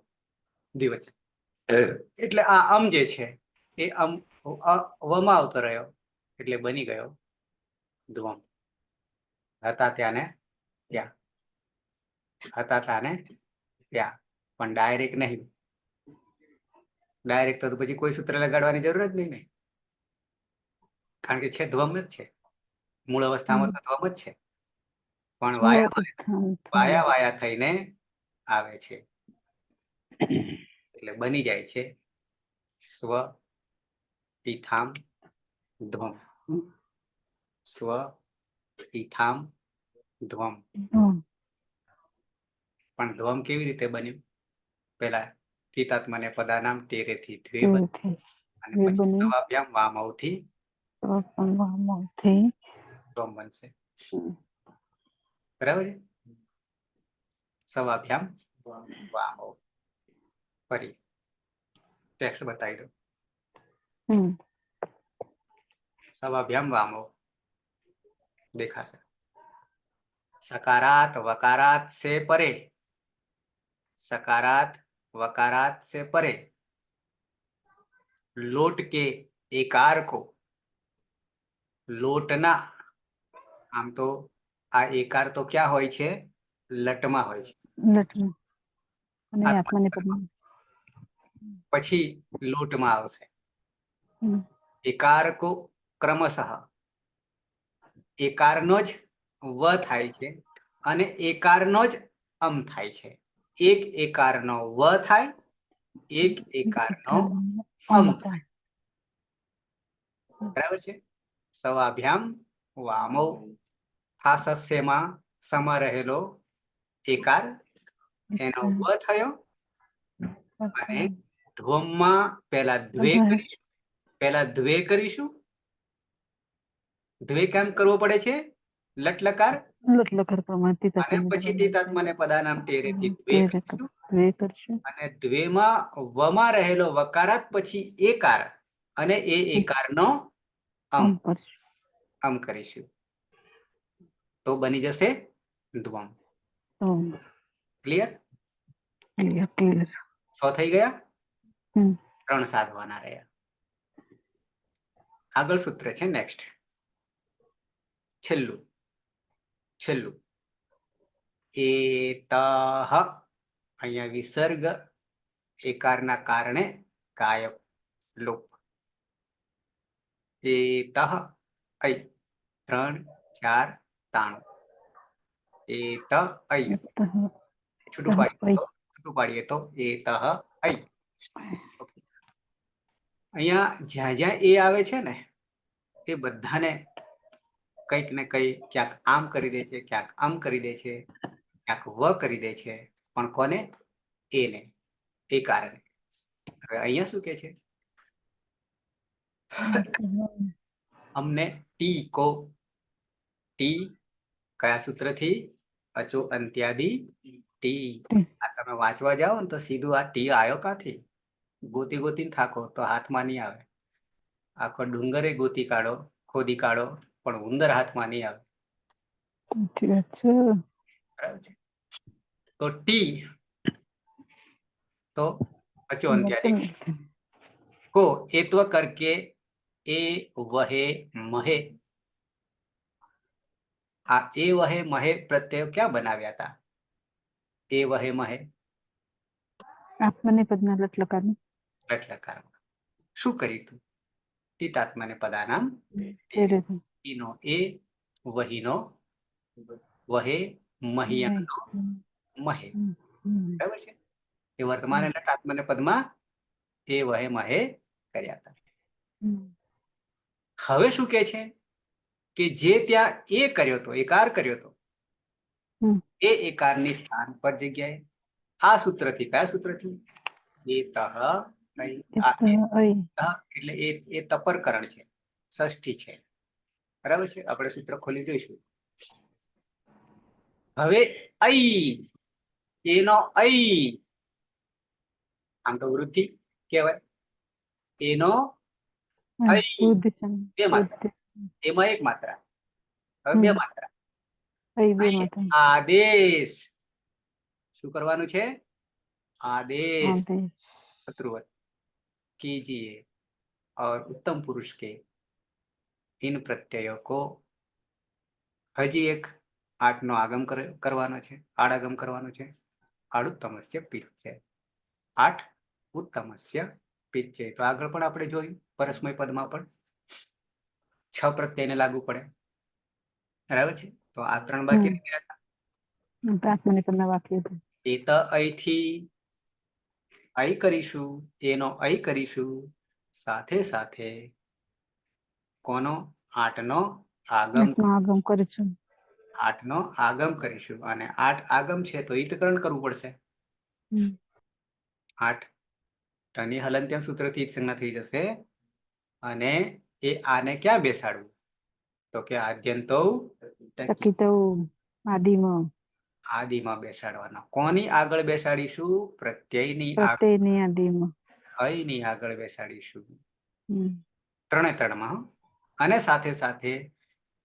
દ્વિવચન. એટલે આ અમ જે છે એ અમ વમાં આવતો રહ્યો એટલે બની ગયો ધ્વમ. હતા ત્યાંને ત્યાં, હતા ત્યાંને ત્યાં, પણ ડાયરેક્ટ નહીં. ડાયરેક્ટ તો પછી કોઈ સૂત્ર લગાડવાની જરૂર જ નહીં ને, કારણ કે છે ધ્વમ જ છે, મૂળ અવસ્થામાં તો ધ્વમ જ છે, પણ વાયા વાયા થઈને આવે છે એટલે બની જાય છે સ્વ ઈથામ ધ્વમ. સ્વ ઈથામ ધ્વમ. પણ ધ્વમ કેવી રીતે બન્યું? પેલા તિતાત્મને પદાનામ ટેરેથી દ્વે બન્યું અને પછી સવાભ્યામ વામૌથી ધ્વમ બનશે. બરાબર છે? સવાભ્યામ વામૌ. ફરી ટેક્સ્ટ બતાવી દો. સવાભ્યામ વામૌ દેખાશે. सकारात वकारात से परे, सकारात वकारात से परे लोट के एकार को लोटना. આમ તો આ એકાર તો ક્યાં હોય છે? લટમાં હોય છે. પછી લોટમાં આવશે. એકાર કો ક્રમશઃ, એકારનો જ વ થાય છે અને એકારનો જ અમ થાય છે. એક એકારનો વ થાય, એક એકારનો અમ થાય. બરાબર છે? સવાભ્યામ વામૌ. હાસ્યમાં સમ રહેલો એકાર એનો વ થયો અને ધ્વમમાં પેલા દ્વે કરીશું. પેલા દ્વે કરીશું. દ્વે કેમ કરવો પડે છે? લટ લકાર અને પછી તિતાત્મને પદાનામ ટેરેથી દ્વે કરીશું અને દ્વેમાં વમાં રહેલો વકારાત પછી એકાર અને એ એકારનો અમ કરીશું તો બની જશે ધ્વમ. ક્લિયર? 6 થઈ ગયા, 3 સાધવાના રહ્યા. આગળ સૂત્ર છે નેક્સ્ટ, છેલ્લું એતઃ. અહીંયા વિસર્ગ એકારના કારણે કાયમ લોપ. એતઃ ઐ 3 4 93. એતઃ ઐ છૂટું પાડીએ તો એતઃ ઐ. અહીંયા જ્યાં જ્યાં એ આવે છે ને એ બધાને કંઈક ને કંઈ ક્યાંક આમ કરી દે છે, ક્યાંક આમ કરી દે છે, ક્યાંક વ કરી દે છે, પણ કોને? એને, એ કારણે. હવે અહીંયા શું કે છે? અમને ટી કો, ટી કયા સૂત્રથી? અચો અંત્યાદિ ટી. આ તમે વાંચવા જાઓ ને તો સીધું આ ટી આવ્યો કાથી? ગોતી ગોતીને થાકો તો હાથમાં નહીં આવે. આખો ડુંગરે ગોતી કાઢો, ખોદી કાઢો, પણ ઉંદર હાથમાં નહીં આવે. તો ટી તો અચો અંત્યાદિ को एत्व करके ए वहे महे. आ ए वहे महे प्रत्यय क्या बनाव्या था? ए वहे महे આત્મને પદના લટ લકારમાં. લટ લકારમાં શું કર્યું તું? તિતાત્મને પદાનામ ઈનો એ વહીનો વહે મહિયાનો મહે. બરાબર છે? એ વર્તમાન લટ આત્મને પદમાં એ વહે મહે કર્યા હતા. હવે શું કે છે કે જે ત્યાં એ કર્યો તો, એકાર કર્યો તો, એ એકારની સ્થાન પર જગ્યાએ આ સૂત્રથી, કયા સૂત્રથી? એતઃ એટલે એ તપરકરણ છે, ષષ્ઠી છે. બરાબર છે? આપણે સૂત્ર ખોલી જોઈશું. હવે ઐ એનો ઐ આમ તો વૃદ્ધિ કહેવાય. એનો ઐ વૃદ્ધિ છે. બે માત્રા, વૃદ્ધિ. એમાં એક માત્રા, હવે બે હમ. માત્રા. અહીં બે અહીં માત્રા. આદેશ, શું કરવાનું છે? आदेश आदेश. शत्रुवत कीजिए और उत्तम पुरुष के इन प्रत्ययों को હજી એક આઠનો આગમ કરવાનો છે, આડાગમ કરવાનો છે. આડુત્તમસ્ય પિચ્ચે, આઠ ઉત્તમસ્ય પિચ્ચે. તો આગળ પણ આપણે જોયું પરસ્મય પદમાં પણ 6 પ્રત્યયને લાગુ પડે, બરાબર છે. તો આ 3 બાકી રહી ગયા હતા. પ્રાર્થના પદના વાક્ય છે. એ તો અહીંથી અહીં કરીશું, એનો અહીં કરીશું, સાથે સાથે કોનો? 8નો આગમ, આગમ કરીશું. 8નો આગમ કરીશું. અને 8 આગમ છે તો ઈતકરણ કરવું પડશે. 8 ટની હલંત્યમ સૂત્રથી ઈત સંજ્ઞા થઈ જશે. અને એ આને ક્યાં બેસાડવું? તો કે આદ્યંતો ટકીતો આદિમાં. આદિમાં બેસાડવાના. કોની આગળ બેસાડીશું? પ્રત્યયની આગળ, પ્રત્યયની આદિમાં. અહીંની આગળ બેસાડીશું. હમ. 3 અને સાથે સાથે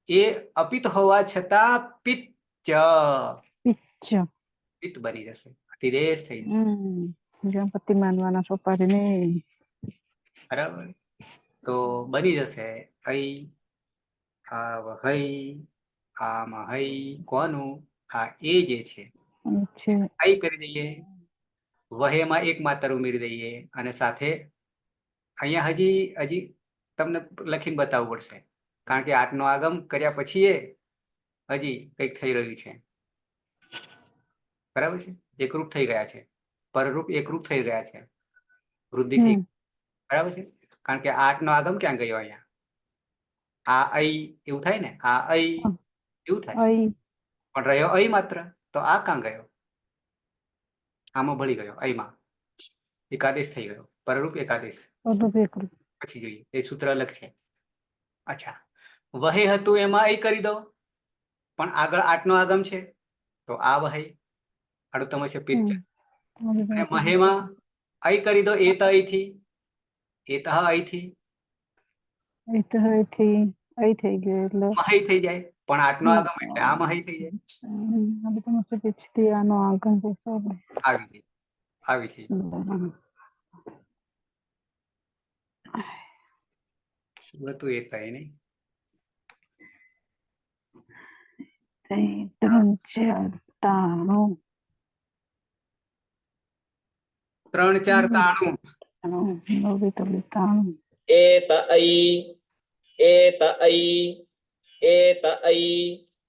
એ અપિત હોવા છતાં પિત્ચ, પિચ્ચ. પિત્ત બની જશે, અતિદેશ થઈ જશે. ગણપતિ માનવાના સોપારીને. બરાબર, તો બની જશે અહીં આવ હઈ, આમાં હઈ, કોનું? આ એ જે છે છે. આઈ કરી દઈએ, વહેમાં એક માત્ર ઉમેરી દઈએ. અને સાથે અહીંયા હજી તમને લખીને બતાવવું પડશે, કારણ કે 8નો આગમ કર્યા પછી એ હજી કંઈક થઈ રહ્યું છે. બરાબર છે, એકરૂપ થઈ ગયા છે, પરરૂપ એકરૂપ થઈ રહ્યા છે, વૃદ્ધિ થઈ. બરાબર છે, કારણ કે 8નો આગમ ક્યાં ગયો? અહીંયા આ અઈ એવું થાય ને, આ અઈ એવું થાય, પણ રહ્યો અઈ માત્ર. તો આ ક્યાં ગયો? આમાં ભળી ગયો, અઈમાં એકાદેશ થઈ ગયો, પરરૂપ એકાદેશ. પછી જોઈએ, એ સૂત્ર અલગ છે. અચ્છા, વહે હતું એમાં અઈ કરી દો, પણ આગળ 8નો આગમ છે તો આ વહે આડુત્તમ છે પિત્ચ. અને મહેમાં અઈ કરી દો, એ તો અહીંથી, એ તો અહીંથી અહીં થઈ ગયો એટલે મહઈ થઈ જાય, પણ 8નો આગમ એટલે આ મહઈ થઈ જાય. આનો આગમ આવી થઈ. શું હતું એ થાય નહીં? 3 4 93. 3 4 93. एत ऐ एत ऐ एत ऐ.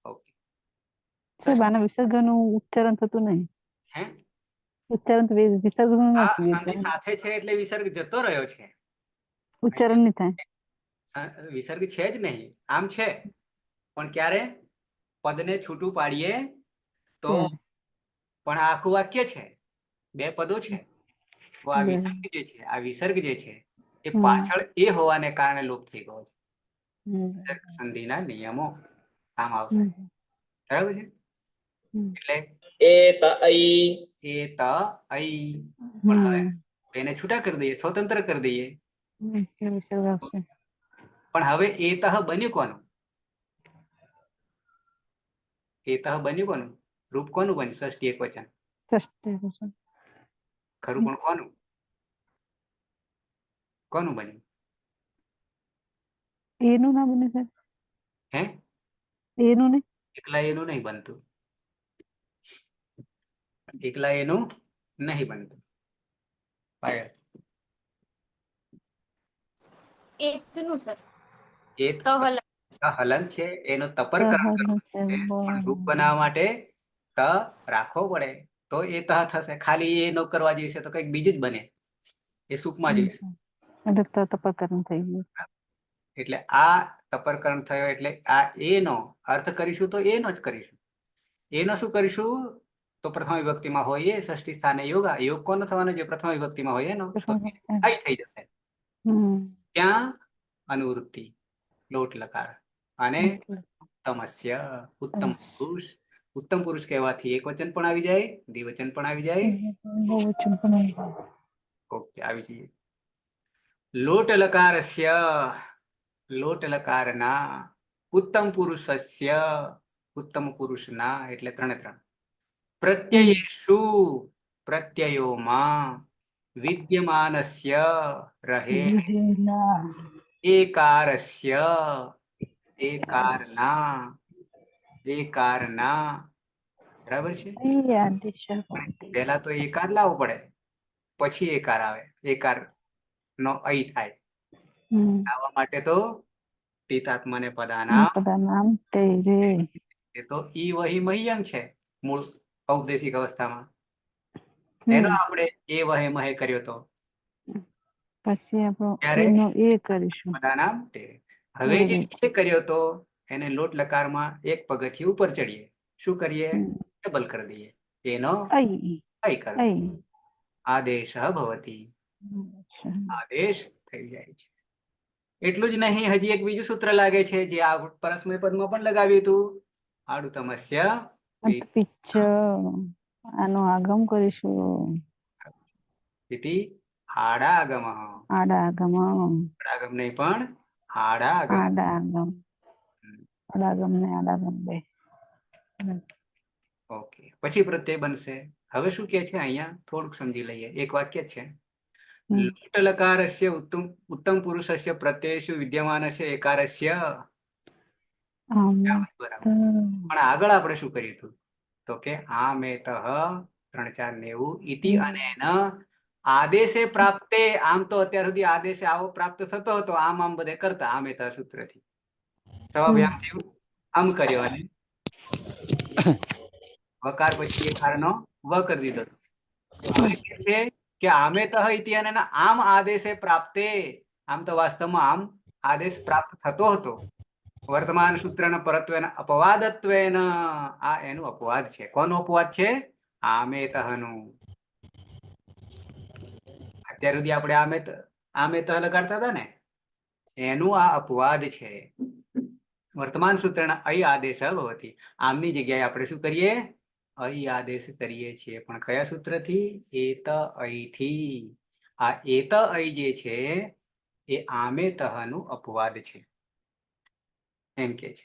ઓકે, બાના વિસર્ગનું ઉચ્ચારણ થતું નહીં. હે ઉચ્ચારણ તો વિસર્ગનું આ નથી. સંધિ સાથે છે એટલે વિસર્ગ જતો રહ્યો છે, ઉચ્ચારણ નહીં થાય. વિસર્ગ છે જ નહીં. આમ છે, પણ ક્યારે પદને છૂટું પાડીએ તો. પણ આ આખું વાક્ય છે, 2 પદો છે. તો આ વિસર્ગ જે છે, આ વિસર્ગ જે છે એ પાછળ એ હોવાને કારણે લોપ થઈ ગયો છે. સંધિના નિયમો કામ આવશે. બરાબર છે, એટલે एत ऐ એ ત ઐ. પણ હવે એને છૂટા કરી દઈએ, સ્વતંત્ર કરી દઈએ. પણ હવે એ તહ બન્યું કોનું? એ તહ બન્યું કોનું? રૂપ કોનું બન્યું? ષષ્ઠી એકવચન ખરું, પણ કોનું? કોનું બન્યું? એનું ના બને સાહેબ. હે, એનું નહીં. એકલા એનું નહીં બનતું, એકલા એનું નહીં બનતું. પાયલ, એતનું સર એ તો હલ હલન છે, એનો તપરકરણ કરવાનું છે, પણ રૂપ બનાવવા માટે ત રાખવો પડે તો એ તહ થશે. ખાલી એ નો કરવા જઈશે તો કંઈક બીજું જ બને, એ સૂપમાં જઈશે. તપકરણ થઈ ગયું. એટલે આ તપરકરણ થયો, એટલે આ એનો અર્થ કરીશું તો એનો જ કરીશું. એનો શું કરીશું? તો પ્રથમ વિભક્તિમાં હોય એ ષષ્ઠી સ્થાને યોગા. યોગ કોનો થવાનો? જે પ્રથમ વિભક્તિમાં હોય એનો. તો આઈ થઈ જશે. ત્યાં અનુવૃત્તિ લોટ લકાર અને ઉત્તમસ્ય, ઉત્તમ પુરુષ ઉત્તમ પુરુષ કહેવાથી એક વચન પણ આવી જાય, દ્વિવચન પણ આવી જાય. બહુવચન પણ આવી જાય. ઓકે, આવી જઈએ. લોટ લકારસ્ય, લોટ લકારના, ઉત્તમ પુરુષસ્ય, ઉત્તમ પુરુષના, એટલે 3 પ્રત્યયેષુ, પ્રત્યયોમાં, વિદ્યમાનસ્ય, રહે, રહેલા. એકારસ્ય, એકારના, એકારના, બરાબર છે. અહીં આદેશ ભવતિ. પહેલા તો એકાર લાવવો પડે, પછી એકાર આવે, એકાર નો અઈ થાય. લાવવા માટે તો ટીતાત્મને પદાના, પદાનામ તેરે. એ તો ઈ વહી મહ્યંગ છે મૂળ ઔપદેશિક અવસ્થામાં. એનો આપણે એ વહે મહે કર્યો તો પછી ત્યારે આપણે એનો એ કરીશું. પદાનામ તેરે. હવે જે એ કર્યો તો એને લોટ લકારમાં એક પગથિયું ઉપર ચડીએ. શું કરીએ? ડબલ કરી દઈએ. એનો અહીં અઈ કરી દઈએ. અહીં. આદેશ ભવતી, આદેશ થઈ જાય છે. એટલું જ નહીં, હજી એક બીજું સૂત્ર લાગે છે જે આ પરસ્મય પદમાં પણ લગાવ્યું હતું. આડું તમસ્ય પિચ્ચ. આનો આગમ કરીશું. ઇતિ આડાગમ, આડાગમ. આડાગમ નહીં પણ આડાગમ. આડાગમ. આડાગમ ને આડાગમ બે. ઓકે, પછી પ્રત્યય બનશે. હવે શું કે છે અહીંયા થોડુંક સમજી લઈએ. એક વાક્ય છે, લોટ લકારસ્ય ઉત્તમ પુરુષસ્ય પ્રત્યયેષુ વિદ્યમાનસ્ય એકારસ્ય. બરાબર. પણ આગળ આપણે શું કર્યું હતું? તો કે આમેતઃ 3 4 90 ઇતિ અનેન આદેશે પ્રાપ્તે. આમ તો અત્યાર સુધી આદેશે આવો પ્રાપ્ત થતો હતો, આમ બધે કરતા આમેતઃ સૂત્રથી. સ્વાભ્યામ થયું, આમ કર્યો અને વકાર પછી એકારનો વ કરી દીધો. હવે કે છે કે આમેતઃ ઇતિ અનેન આમ આદેશે પ્રાપ્તે. આમ તો વાસ્તવમાં આમ આદેશ પ્રાપ્ત થતો હતો. વર્તમાન સૂત્રના પરત્વેન અપવાદત્વેન. આ એનું અપવાદ છે. કોનો અપવાદ છે? આમેતઃનું. અત્યાર સુધી આપણે આમેતઃ લગાડતા હતા ને, એનું આ અપવાદ છે. વર્તમાન સૂત્રના અઈ આદેશ ભવતી. આમની જગ્યાએ આપણે શું કરીએ? અઈ આદેશ કરીએ છીએ. પણ કયા સૂત્રથી? એત અહીંથી. આ એત અહીં જે છે એ આમેતઃનું અપવાદ છે એમ કે છે.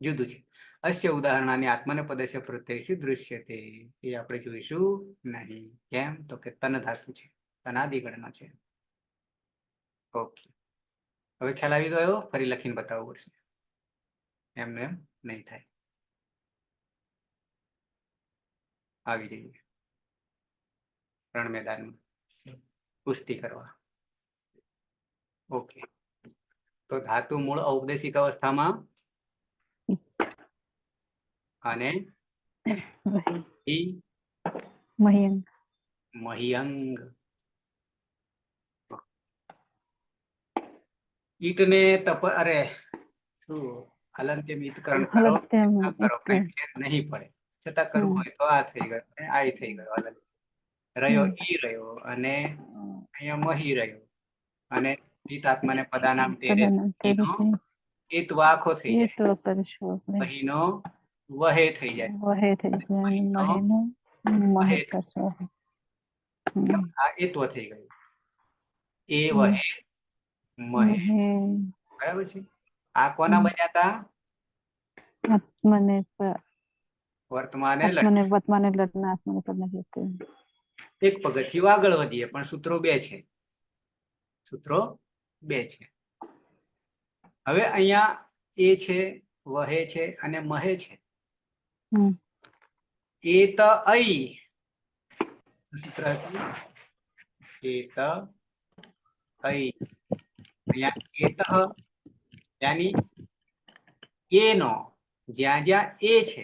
જુદું છે. અસ્ય ઉદાહરણાની આત્મનેપદસ્ય પ્રત્યયથી દૃશ્યતે. એ આપણે જોઈશું નહીં. કેમ? તો કે તન ધાતુ છે, તનાદિગણનો છે. ઓકે, હવે ખ્યાલ આવી ગયો? ફરી લખીને બતાવવું પડશે, એમને એમ નહીં થાય. આવી જઈએ રણ મેદાનમાં કુસ્તી કરવા. ઓકે, તો ધાતુ મૂળ ઔપદેશિક અવસ્થામાં અને મહ્યંગ. મહ્યંગ. ઈટને તપ અરે શું હલંત્યમ ઈતકરણ કરો, કરો કઈ ફેર નહીં પડે. છતાં કરવું હોય તો આ થઈ ગયું અને આ થઈ ગયો. હલંત રહ્યો ઈ રહ્યો અને અહીંયા મહી રહ્યો અને ઈતાત્માને પદાનામ તેરે ઈનો ઈત વાખો થઈ જાય. મહીનો વહે થઈ જાય. વહે થઈ જાય. મહીનો મહેનું મહે કરશો. આ એત્વ થઈ ગયું. એ વહે મહે. બરાબર છે. આ કોના બન્યા હતા? આત્મને વર્તમાને વર્તમાને લટના આત્મને પદના કીર્તન. એક પગથિયું આગળ વધીએ, પણ સૂત્રો 2 છે. સૂત્રો 2 છે. હવે અહીંયા એ છે, વહે છે અને મહે છે. એત અઈ સૂત્ર હતું. એત અઈ. અહીંયા એતઃ યાની એનો જ્યાં જ્યાં એ છે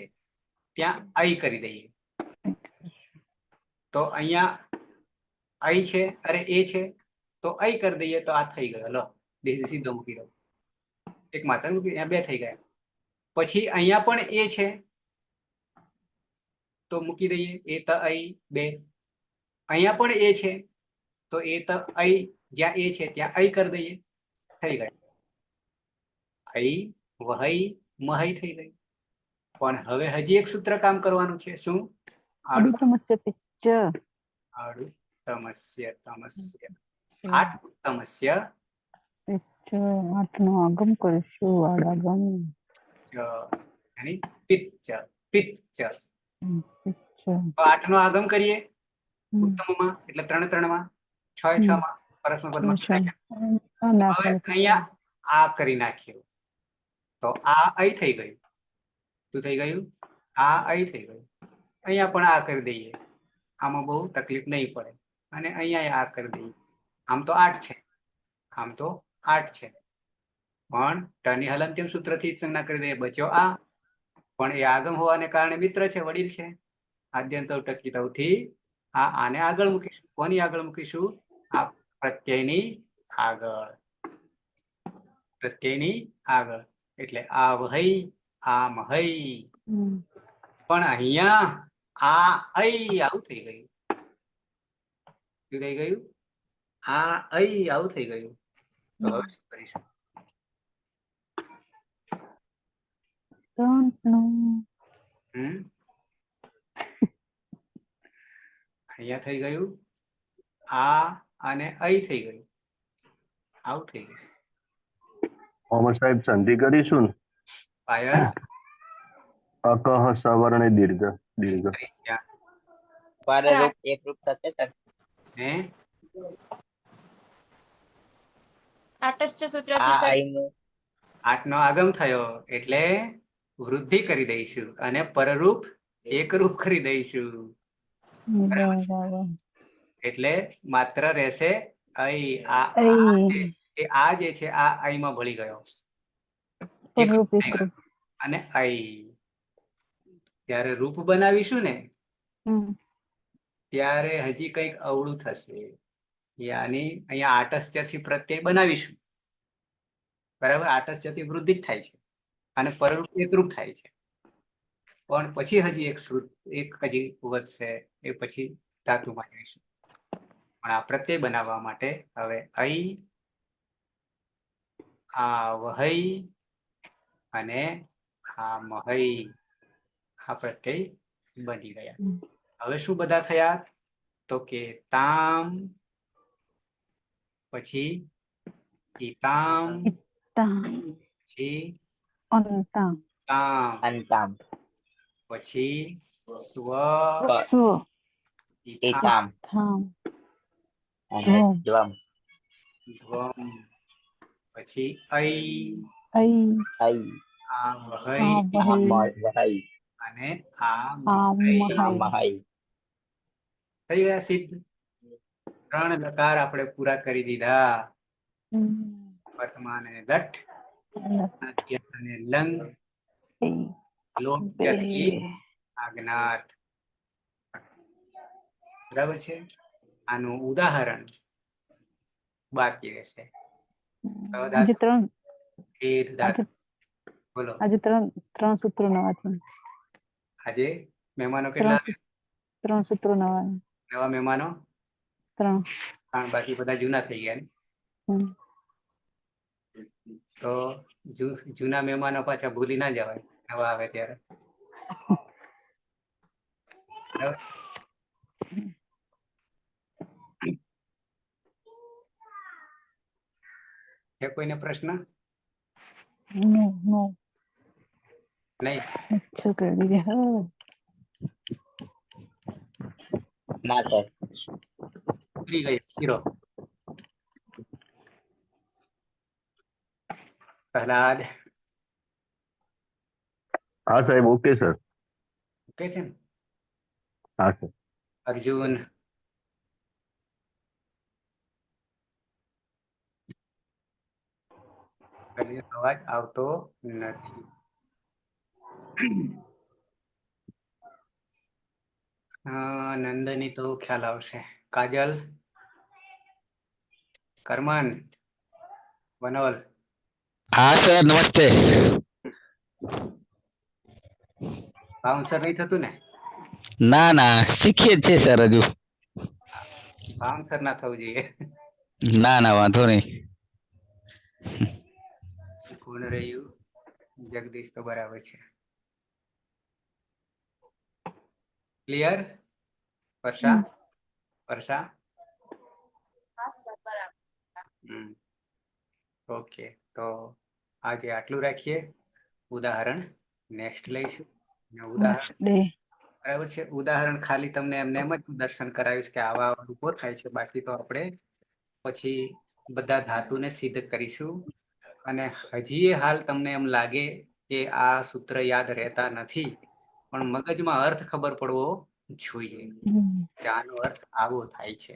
ત્યાં અઈ કરી દઈએ. તો અહીંયા અઈ છે, અરે એ છે તો અઈ કરી દઈએ તો આ થઈ ગયો. લો સીધો મૂકી દો. એક માત્ર મૂકી, અહીંયા 2 થઈ ગયા. પછી અહીંયા પણ એ છે તો મૂકી દઈએ. એત અઈ 2. અહીંયા પણ એ છે તો એત અઈ, જ્યાં એ છે ત્યાં અઈ કરી દઈએ. થઈ ગયા. અઈ વહઈ મહઈ થઈ ગઈ. પણ હવે હજી એક સૂત્ર કામ કરવાનું છે. શું? આડું અડુતમસ્ય પિચ્ચ આડું તમસ્ય તમસ્ય આઠ તમસ્ય પિચ્ચ આઠનો આગમ કરીશું આડાગમ यानी પિત્ત પિત્ત પિચ્ચ તો 8 નો આગમ કરીએ ઉત્તમમાં એટલે 3 3 માં 6 6 માં પરસ્મય પદમાં કેટલા ગયા? હવે અહીંયા આ કરી નાખ્યું તો આ અહીં થઈ ગયું. શું થઈ ગયું? આ અહીં થઈ ગયું. અહીંયા પણ આ કરી દઈએ, આમાં બહુ તકલીફ નહીં પડે. અને અહીંયા આ કરી દઈએ. આમ તો 8 છે, આમ તો 8 છે, પણ ટની હલંત્યમ સૂત્રથી જ સંજ્ઞા કરી દઈએ. બચ્યો આ, પણ એ આગમ હોવાને કારણે મિત્ર છે, વડીલ છે. આદ્યંત ટકીતવથી આને આગળ મૂકીશું. કોની આગળ મૂકીશું? આ પ્રત્યયની આગળ. પ્રત્યયની આગળ એટલે આ વહઈ આ મહઈ. પણ અહીંયા આ અઈ આવું થઈ ગયું. શું થઈ ગયું? આ અઈ આવું થઈ ગયું. તો હવે શું કરીશું? અહીંયા થઈ ગયું આ અને અઈ થઈ ગયું. આવું થઈ ગયું. મોહમ્મદ સાહેબ સંધિ કરીશું ને? પાયલ અકહ સવર્ણ દીર્ઘ દીર્ઘ પરરૂપ એકરૂપ થશે સર. હે તાટસ્થ્ય આ સૂત્રથી સર આઈનું 8 નો આગમ થયો એટલે વૃદ્ધિ કરી દઈશું અને પરરૂપ એકરૂપ કરી દઈશું. એટલે માત્ર રહેશે અઈ. આ જે છે આ અઈમાં ભળી ગયો એકરૂપ થઈ ગયો. અને અઈ ત્યારે રૂપ બનાવીશું ને ત્યારે હજી કંઈક અવળું થશે. યાની અહીંયા આટસ્થ્યથી પ્રત્યય બનાવીશું. બરાબર? આટસ્થ્યથી વૃદ્ધિ જ થાય છે અને પરરૂપ એકરૂપ થાય છે. પણ પછી હજી એક હજી વધશે, એ પછી ધાતુમાં જઈશું. પણ આ પ્રત્યય બનાવવા માટે હવે અઈ આ વહઈ અને આ મહઈ આ પ્રત્યય બની ગયા. હવે શું બધા થયા? તો કે તામ, પછી ઈતામ, પછી તામ, અંતામ પછી સ્વ, ઈતામ અને દ્વમ ધ્વમ, પછી અઈ અઈ આ વહઈ વહઈ અને આ મહઈ. થઈ ગયા સિદ્ધ. 3 લકાર આપણે પૂરા કરી દીધા. વર્તમાન અને લઠ, અદ્યંત અને લંગ, લોટ્યથી આજ્ઞાત. બરાબર છે? આનું ઉદાહરણ બાકી રહેશે. બોલો. આજે 3 સૂત્રો નવા છે. આજે મહેમાનો કેટલા આવ્યા? 3 સૂત્રો નવા. નવા મહેમાનો 3. બાકી બધા જૂના થઈ ગયા ને? તો જૂના મહેમાનો પાછા ભૂલી ના જવાય નવા આવે ત્યારે. બરાબર? છે કોઈને પ્રશ્ન? નહીં? ના સર. ઉતરી ગઈ શીરો. પ્રહલાદ હા સાહેબ, ઓકે સર. ઓકે છે ને? હા સર. અર્જુન અવાજ આવતો નથી. નંદની તો ખ્યાલ આવશે. કાજલ, કરમન, વનોલ. हाँ सर नमस्ते। બાઉન્સર નહીં થતું ને? ના ના શીખીએ જ છે સર હજુ. બાઉન્સર ના થવું જોઈએ. ના ના વાંધો નહીં. કોણ રહ્યું? જગદીશ તો બરાબર છે. ક્લિયર? વર્ષા હમ. વર્ષા હા સર બરાબર. ઓકે, તો આજે આટલું રાખીએ. ઉદાહરણ નેક્સ્ટ લઈશું. અને ઉદાહરણ નેક્સ્ટ ડે. બરાબર છે. ઉદાહરણ ખાલી તમને એમને એમ જ દર્શન કરાવીશ કે આવા આવા રૂપો થાય છે. બાકી તો આપણે પછી બધા ધાતુને સિદ્ધ કરીશું. અને હજી હાલ તમને એમ લાગે કે આ સૂત્ર યાદ રહેતા નથી, પણ મગજમાં અર્થ ખબર પડવો જોઈએ કે આનો અર્થ આવો થાય છે.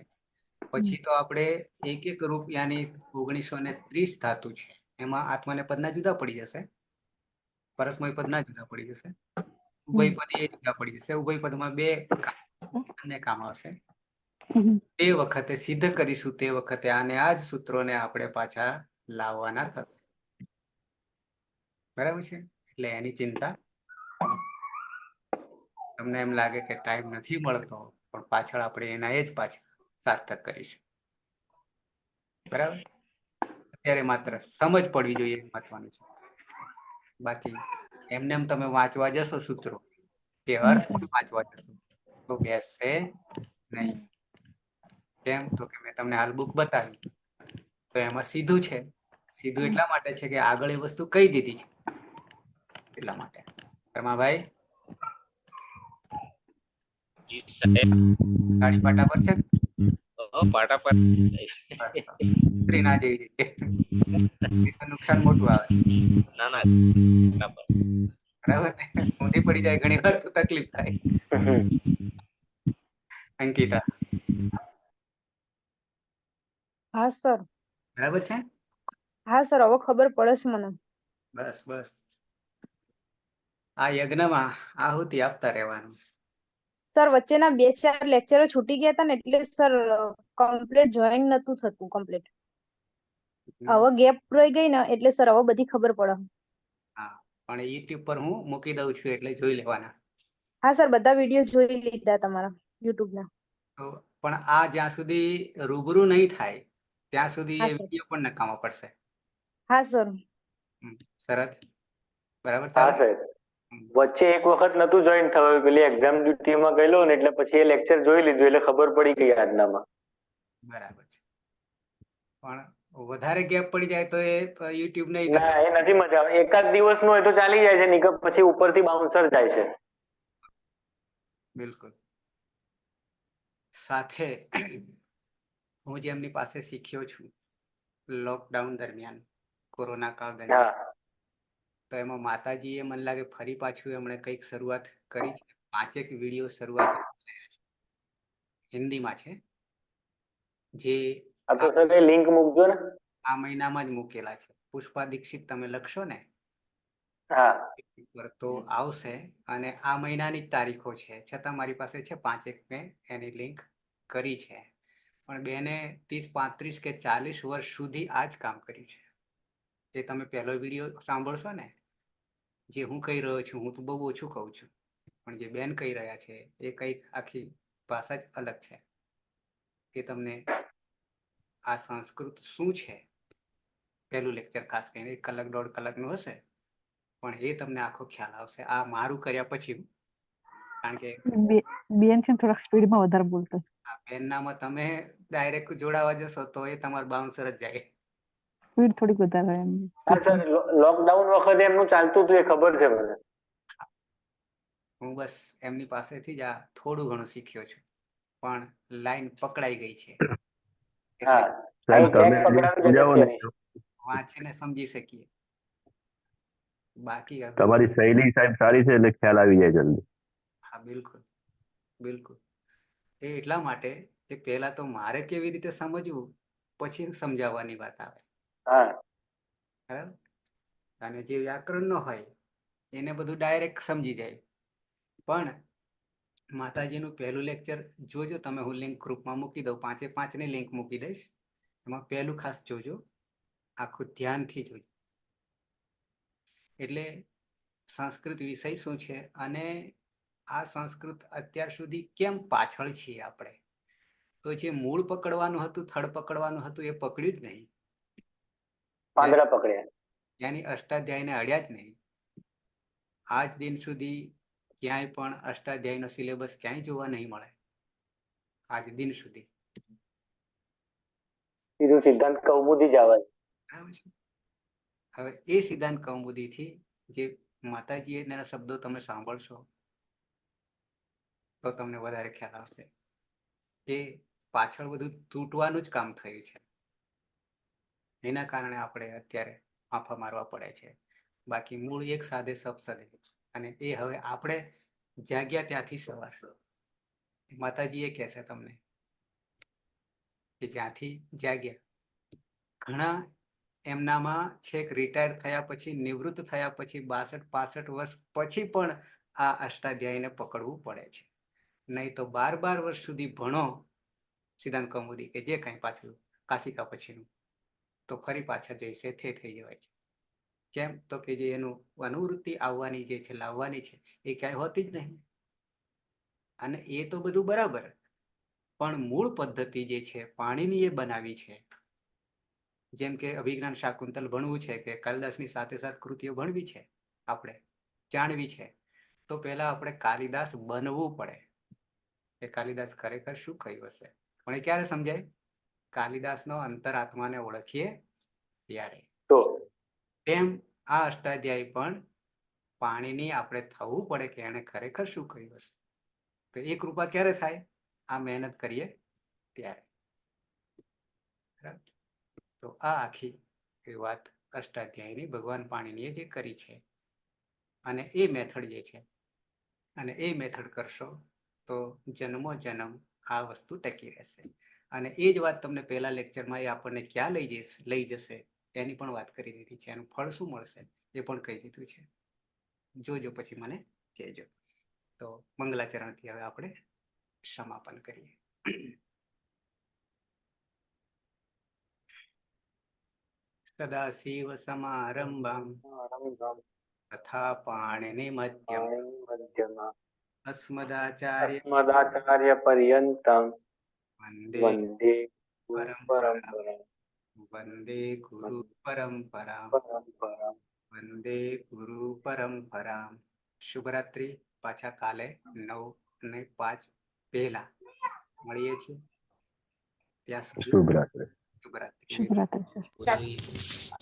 પછી તો આપણે એક એક રૂપ યાની 1930 ધાતુ છે, એમાં આત્માને પદના જુદા પડી જશે, પરસ્મય પદના જુદા પડી જશે, ઉભયપદી એ જુદા પડી જશે. ઉભયપદમાં બે બંને કામ આવશે. તે વખતે સિદ્ધ કરીશું, તે વખતે આને આ જ સૂત્રોને આપણે પાછા લાવવાના થશે. બરાબર છે? એટલે એની ચિંતા, તમને એમ લાગે કે ટાઈમ નથી મળતો, પણ પાછળ આપણે એના એ જ પાછા સાર્થક કરીશું. બરાબર? અત્યારે માત્ર સમજ પડવી જોઈએ એ મહત્વનું છે. બાકી એમને એમ તમે વાંચવા જશો સૂત્રો કે અર્થ પણ વાંચવા જશો તો બેસશે નહીં. કેમ? તો કે મેં તમને હાલ બુક બતાવી, તો એમાં સીધું છે. સીધું એટલા માટે છે કે આગળ એ વસ્તુ કહી દીધી છે, એટલા માટે. રમાભાઈ જી સાહેબ. ગાડી પાટા પર છે? પાટા પર. બસ તો ઉતરી ના જવી જોઈએ, તો નુકસાન મોટું આવે. ના ના બરાબર. બરાબર ને? ઊંધી પડી જાય ઘણી વાર તો તકલીફ થાય. અંકિતા હા સર. બરાબર છે? હા સર, હવે ખબર પડે છે મને. બસ બસ, આ યજ્ઞમાં આહુતિ આપતા રહેવાનું. સર વચ્ચેના 2-4 લેક્ચરો છૂટી ગયા હતા ને એટલે સર કમ્પ્લીટ જોઈન નતું થતું કમ્પ્લીટ. હવે ગેપ રહી ગઈ ને એટલે સર હવે બધી ખબર પડે. હા, પણ યુટ્યુબ પર હું મૂકી દઉં છું એટલે જોઈ લેવાના. હા સર, બધા વિડીયો જોઈ લીધા તમારા યુટ્યુબના. તો પણ આ જ્યાં સુધી રૂબરૂ નહીં થાય ત્યાં સુધી હા એ સર. વિડીયો પણ નકામો પડશે. હા સર. શરત બરાબર હા ચાલે? સાહેબ, વચ્ચે એક વખત નતું જોઈન થયું, પેલી એક્ઝામ ડ્યુટીમાં ગયેલો ને એટલે પછી એ લેક્ચર જોઈ લીધું એટલે ખબર પડી ગઈ આજનામાં. બરાબર છે. પણ વધારે ગેપ પડી જાય તો એ યુટ્યુબ નહીં ના, એ નથી મજા આવે. એકાદ દિવસ નું હોય તો ચાલી જાય છે, નિકમ પછી ઉપરથી બાઉન્સર જાય છે. બિલકુલ. સાથે હું જે એમની પાસે શીખ્યો છું લોકડાઉન દરમિયાન, કોરોના કાળ દરમિયાન, હા તો એમાં માતાજીએ મને લાગે ફરી પાછું એમણે કંઈક શરૂઆત કરી છે. 5 વિડીયો શરૂઆત હિન્દીમાં છે, જે આ તો સર એ લિંક મૂકજો ને. આ મહિનામાં જ મૂકેલા છે. પુષ્પા દીક્ષિત તમે લખશો ને હા તો આવશે, અને આ મહિનાની જ તારીખો છે, છતાં મારી પાસે છે 5 મેં એની લિંક કરી છે. પણ બેને 30-35 કે 40 વર્ષ સુધી આ જ કામ કર્યું છે. જે તમે પહેલો વિડીયો સાંભળશો ને, જે હું કહી રહ્યો છું, હું તો બહુ ઓછું કહું છું, પણ જે બેન કહી રહ્યા છે એ કંઈક આખી ભાષા જ અલગ છે. એ તમને આ સંસ્કૃત શું છે, પહેલું લેક્ચર ખાસ કરીને 1 કલાક 1.5 કલાકનું હશે, પણ એ તમને આખો ખ્યાલ આવશે આ મારું કર્યા પછી. કારણ કે બેન છે ને થોડાક સ્પીડમાં વધારે બોલતો. આ બેનનામાં તમે ડાયરેક્ટ જોડાવા જશો તો એ તમારું બાઉન્સર જ જાય. સ્પીડ થોડીક વધારે એમ. હા સર, લોકડાઉન વખતે એમનું ચાલતું હતું એ ખબર છે મને. હું બસ એમની પાસેથી જ આ થોડું ઘણું શીખ્યો છું, પણ લાઈન પકડાઈ ગઈ છે એટલે હા, સાહેબ અહીં તમે ટેગ પકડાવી છે સમજાવો ને, અત્યારે. વાંચીને સમજી શકીએ. બાકી તમારી શૈલી સાહેબ સારી છે એટલે ખ્યાલ આવી જાય જલ્દી. હા બિલકુલ બિલકુલ. એ એટલા માટે કે પહેલા તો મારે કેવી રીતે સમજવું પછી સમજાવવાની વાત આવે. હા બરાબર? અને જે વ્યાકરણ નો હોય એને બધું ડાયરેક્ટ સમજી જાય. પણ માતાજીનું પહેલું લેક્ચર જોજો તમે, હું લિંક ગ્રુપમાં મૂકી દઉં, 5 ની લિંક મૂકી દઈશ. એમાં પહેલું ખાસ જોજો, આખું ધ્યાનથી જોજો. એટલે સંસ્કૃત વિષય શું છે અને આ સંસ્કૃત અત્યાર સુધી કેમ પાછળ છીએ આપણે. તો જે મૂળ પકડવાનું હતું, થડ પકડવાનું હતું, એ પકડ્યું જ નહીં. પાંદડા પકડ્યા. યાની અષ્ટાધ્યાયને અડ્યા જ નહીં. આજ દિન સુધી ક્યાંય પણ અષ્ટાધ્યાયનો સિલેબસ ક્યાંય જોવા નહીં મળે આજ દિન સુધી. સીધું સિદ્ધાંત કૌમુદી જ આવે. બરાબર છે. હવે એ સિદ્ધાંત કૌમુદીથી જે માતાજીના શબ્દો તમે સાંભળશો તો તમને વધારે ખ્યાલ આવશે કે પાછળ બધું તૂટવાનું જ કામ થયું છે. એના કારણે આપણે અત્યારે માફા મારવા પડે છે. બાકી મૂળ એક સાધે સબ સદે, અને એ હવે આપણે જાગ્યા ત્યાંથી સવાસ. માતાજી એ કહેશે તમને કે જ્યાંથી જાગ્યા. ઘણા એમનામાં છેક રિટાયર થયા પછી, નિવૃત્ત થયા પછી 62-65 વર્ષ પછી પણ આ અષ્ટાધ્યાયને પકડવું પડે છે. નહીં તો 12 વર્ષ સુધી ભણો સિદ્ધાંત કૌમુદી કે જે કંઈ પાછું કાશિકા પછીનું, તો ફરી પાછા જઈશે તે થઈ જવાય છે. કેમ? તો કે જે એનું અનુવૃત્તિ આવવાની જે છે, લાવવાની છે, એ ક્યાંય હોતી જ નહીં. અને એ તો બધું બરાબર, પણ મૂળ પદ્ધતિ જે છે પાણીની એ બનાવી છે. જેમ કે અભિજ્ઞાન શાકુંતલ ભણવું છે કે કાલિદાસની સાથે સાથે કૃતિઓ ભણવી છે, આપણે જાણવી છે, તો પહેલા આપણે કાલિદાસ બનવું પડે કે કાલિદાસ ખરેખર શું કહ્યું હશે. પણ એ ક્યારે સમજાય? કાલિદાસનો અંતરાત્માને ઓળખીએ ત્યારે. તો તેમ આ અષ્ટાધ્યાય પણ પાણીની આપણે થવું પડે કે એને ખરેખર શું કહ્યું હશે. તો એ કૃપા ક્યારે થાય? આ મહેનત કરીએ ત્યારે. બરાબર. તો આ આખી વાત અષ્ટાધ્યાયની ભગવાન પાણીનીએ જે કરી છે, અને એ મેથડ જે છે, અને એ મેથડ કરશો તો જન્મો જન્મ આ વસ્તુ ટકી રહેશે. અને એ જ વાત તમને પહેલા લેક્ચરમાં એ આપણને ક્યાં લઈ જશે એની પણ વાત કરી દીધી છે. એનું ફળ શું મળશે એ પણ કહી દીધું છે. જોજો પછી મને કહેજો. તો મંગલાચરણથી હવે આપણે સમાપન કરીએ. સદાશિવ સમારંભામ તથા પાણિની મધ્યમ અસ્મદાચાર્ય પર્યંતમ વંદે વંદે પરંપરા વંદે ગુરુ પરંપરા વંદે ગુરુ પરંપરા. શુભરાત્રિ. પાછા કાલે 9:05 પહેલા મળીએ છીએ. ત્યાં સુધી શુભરાત્રી. શુભરાત્રિ. શુભરાત્રી સર.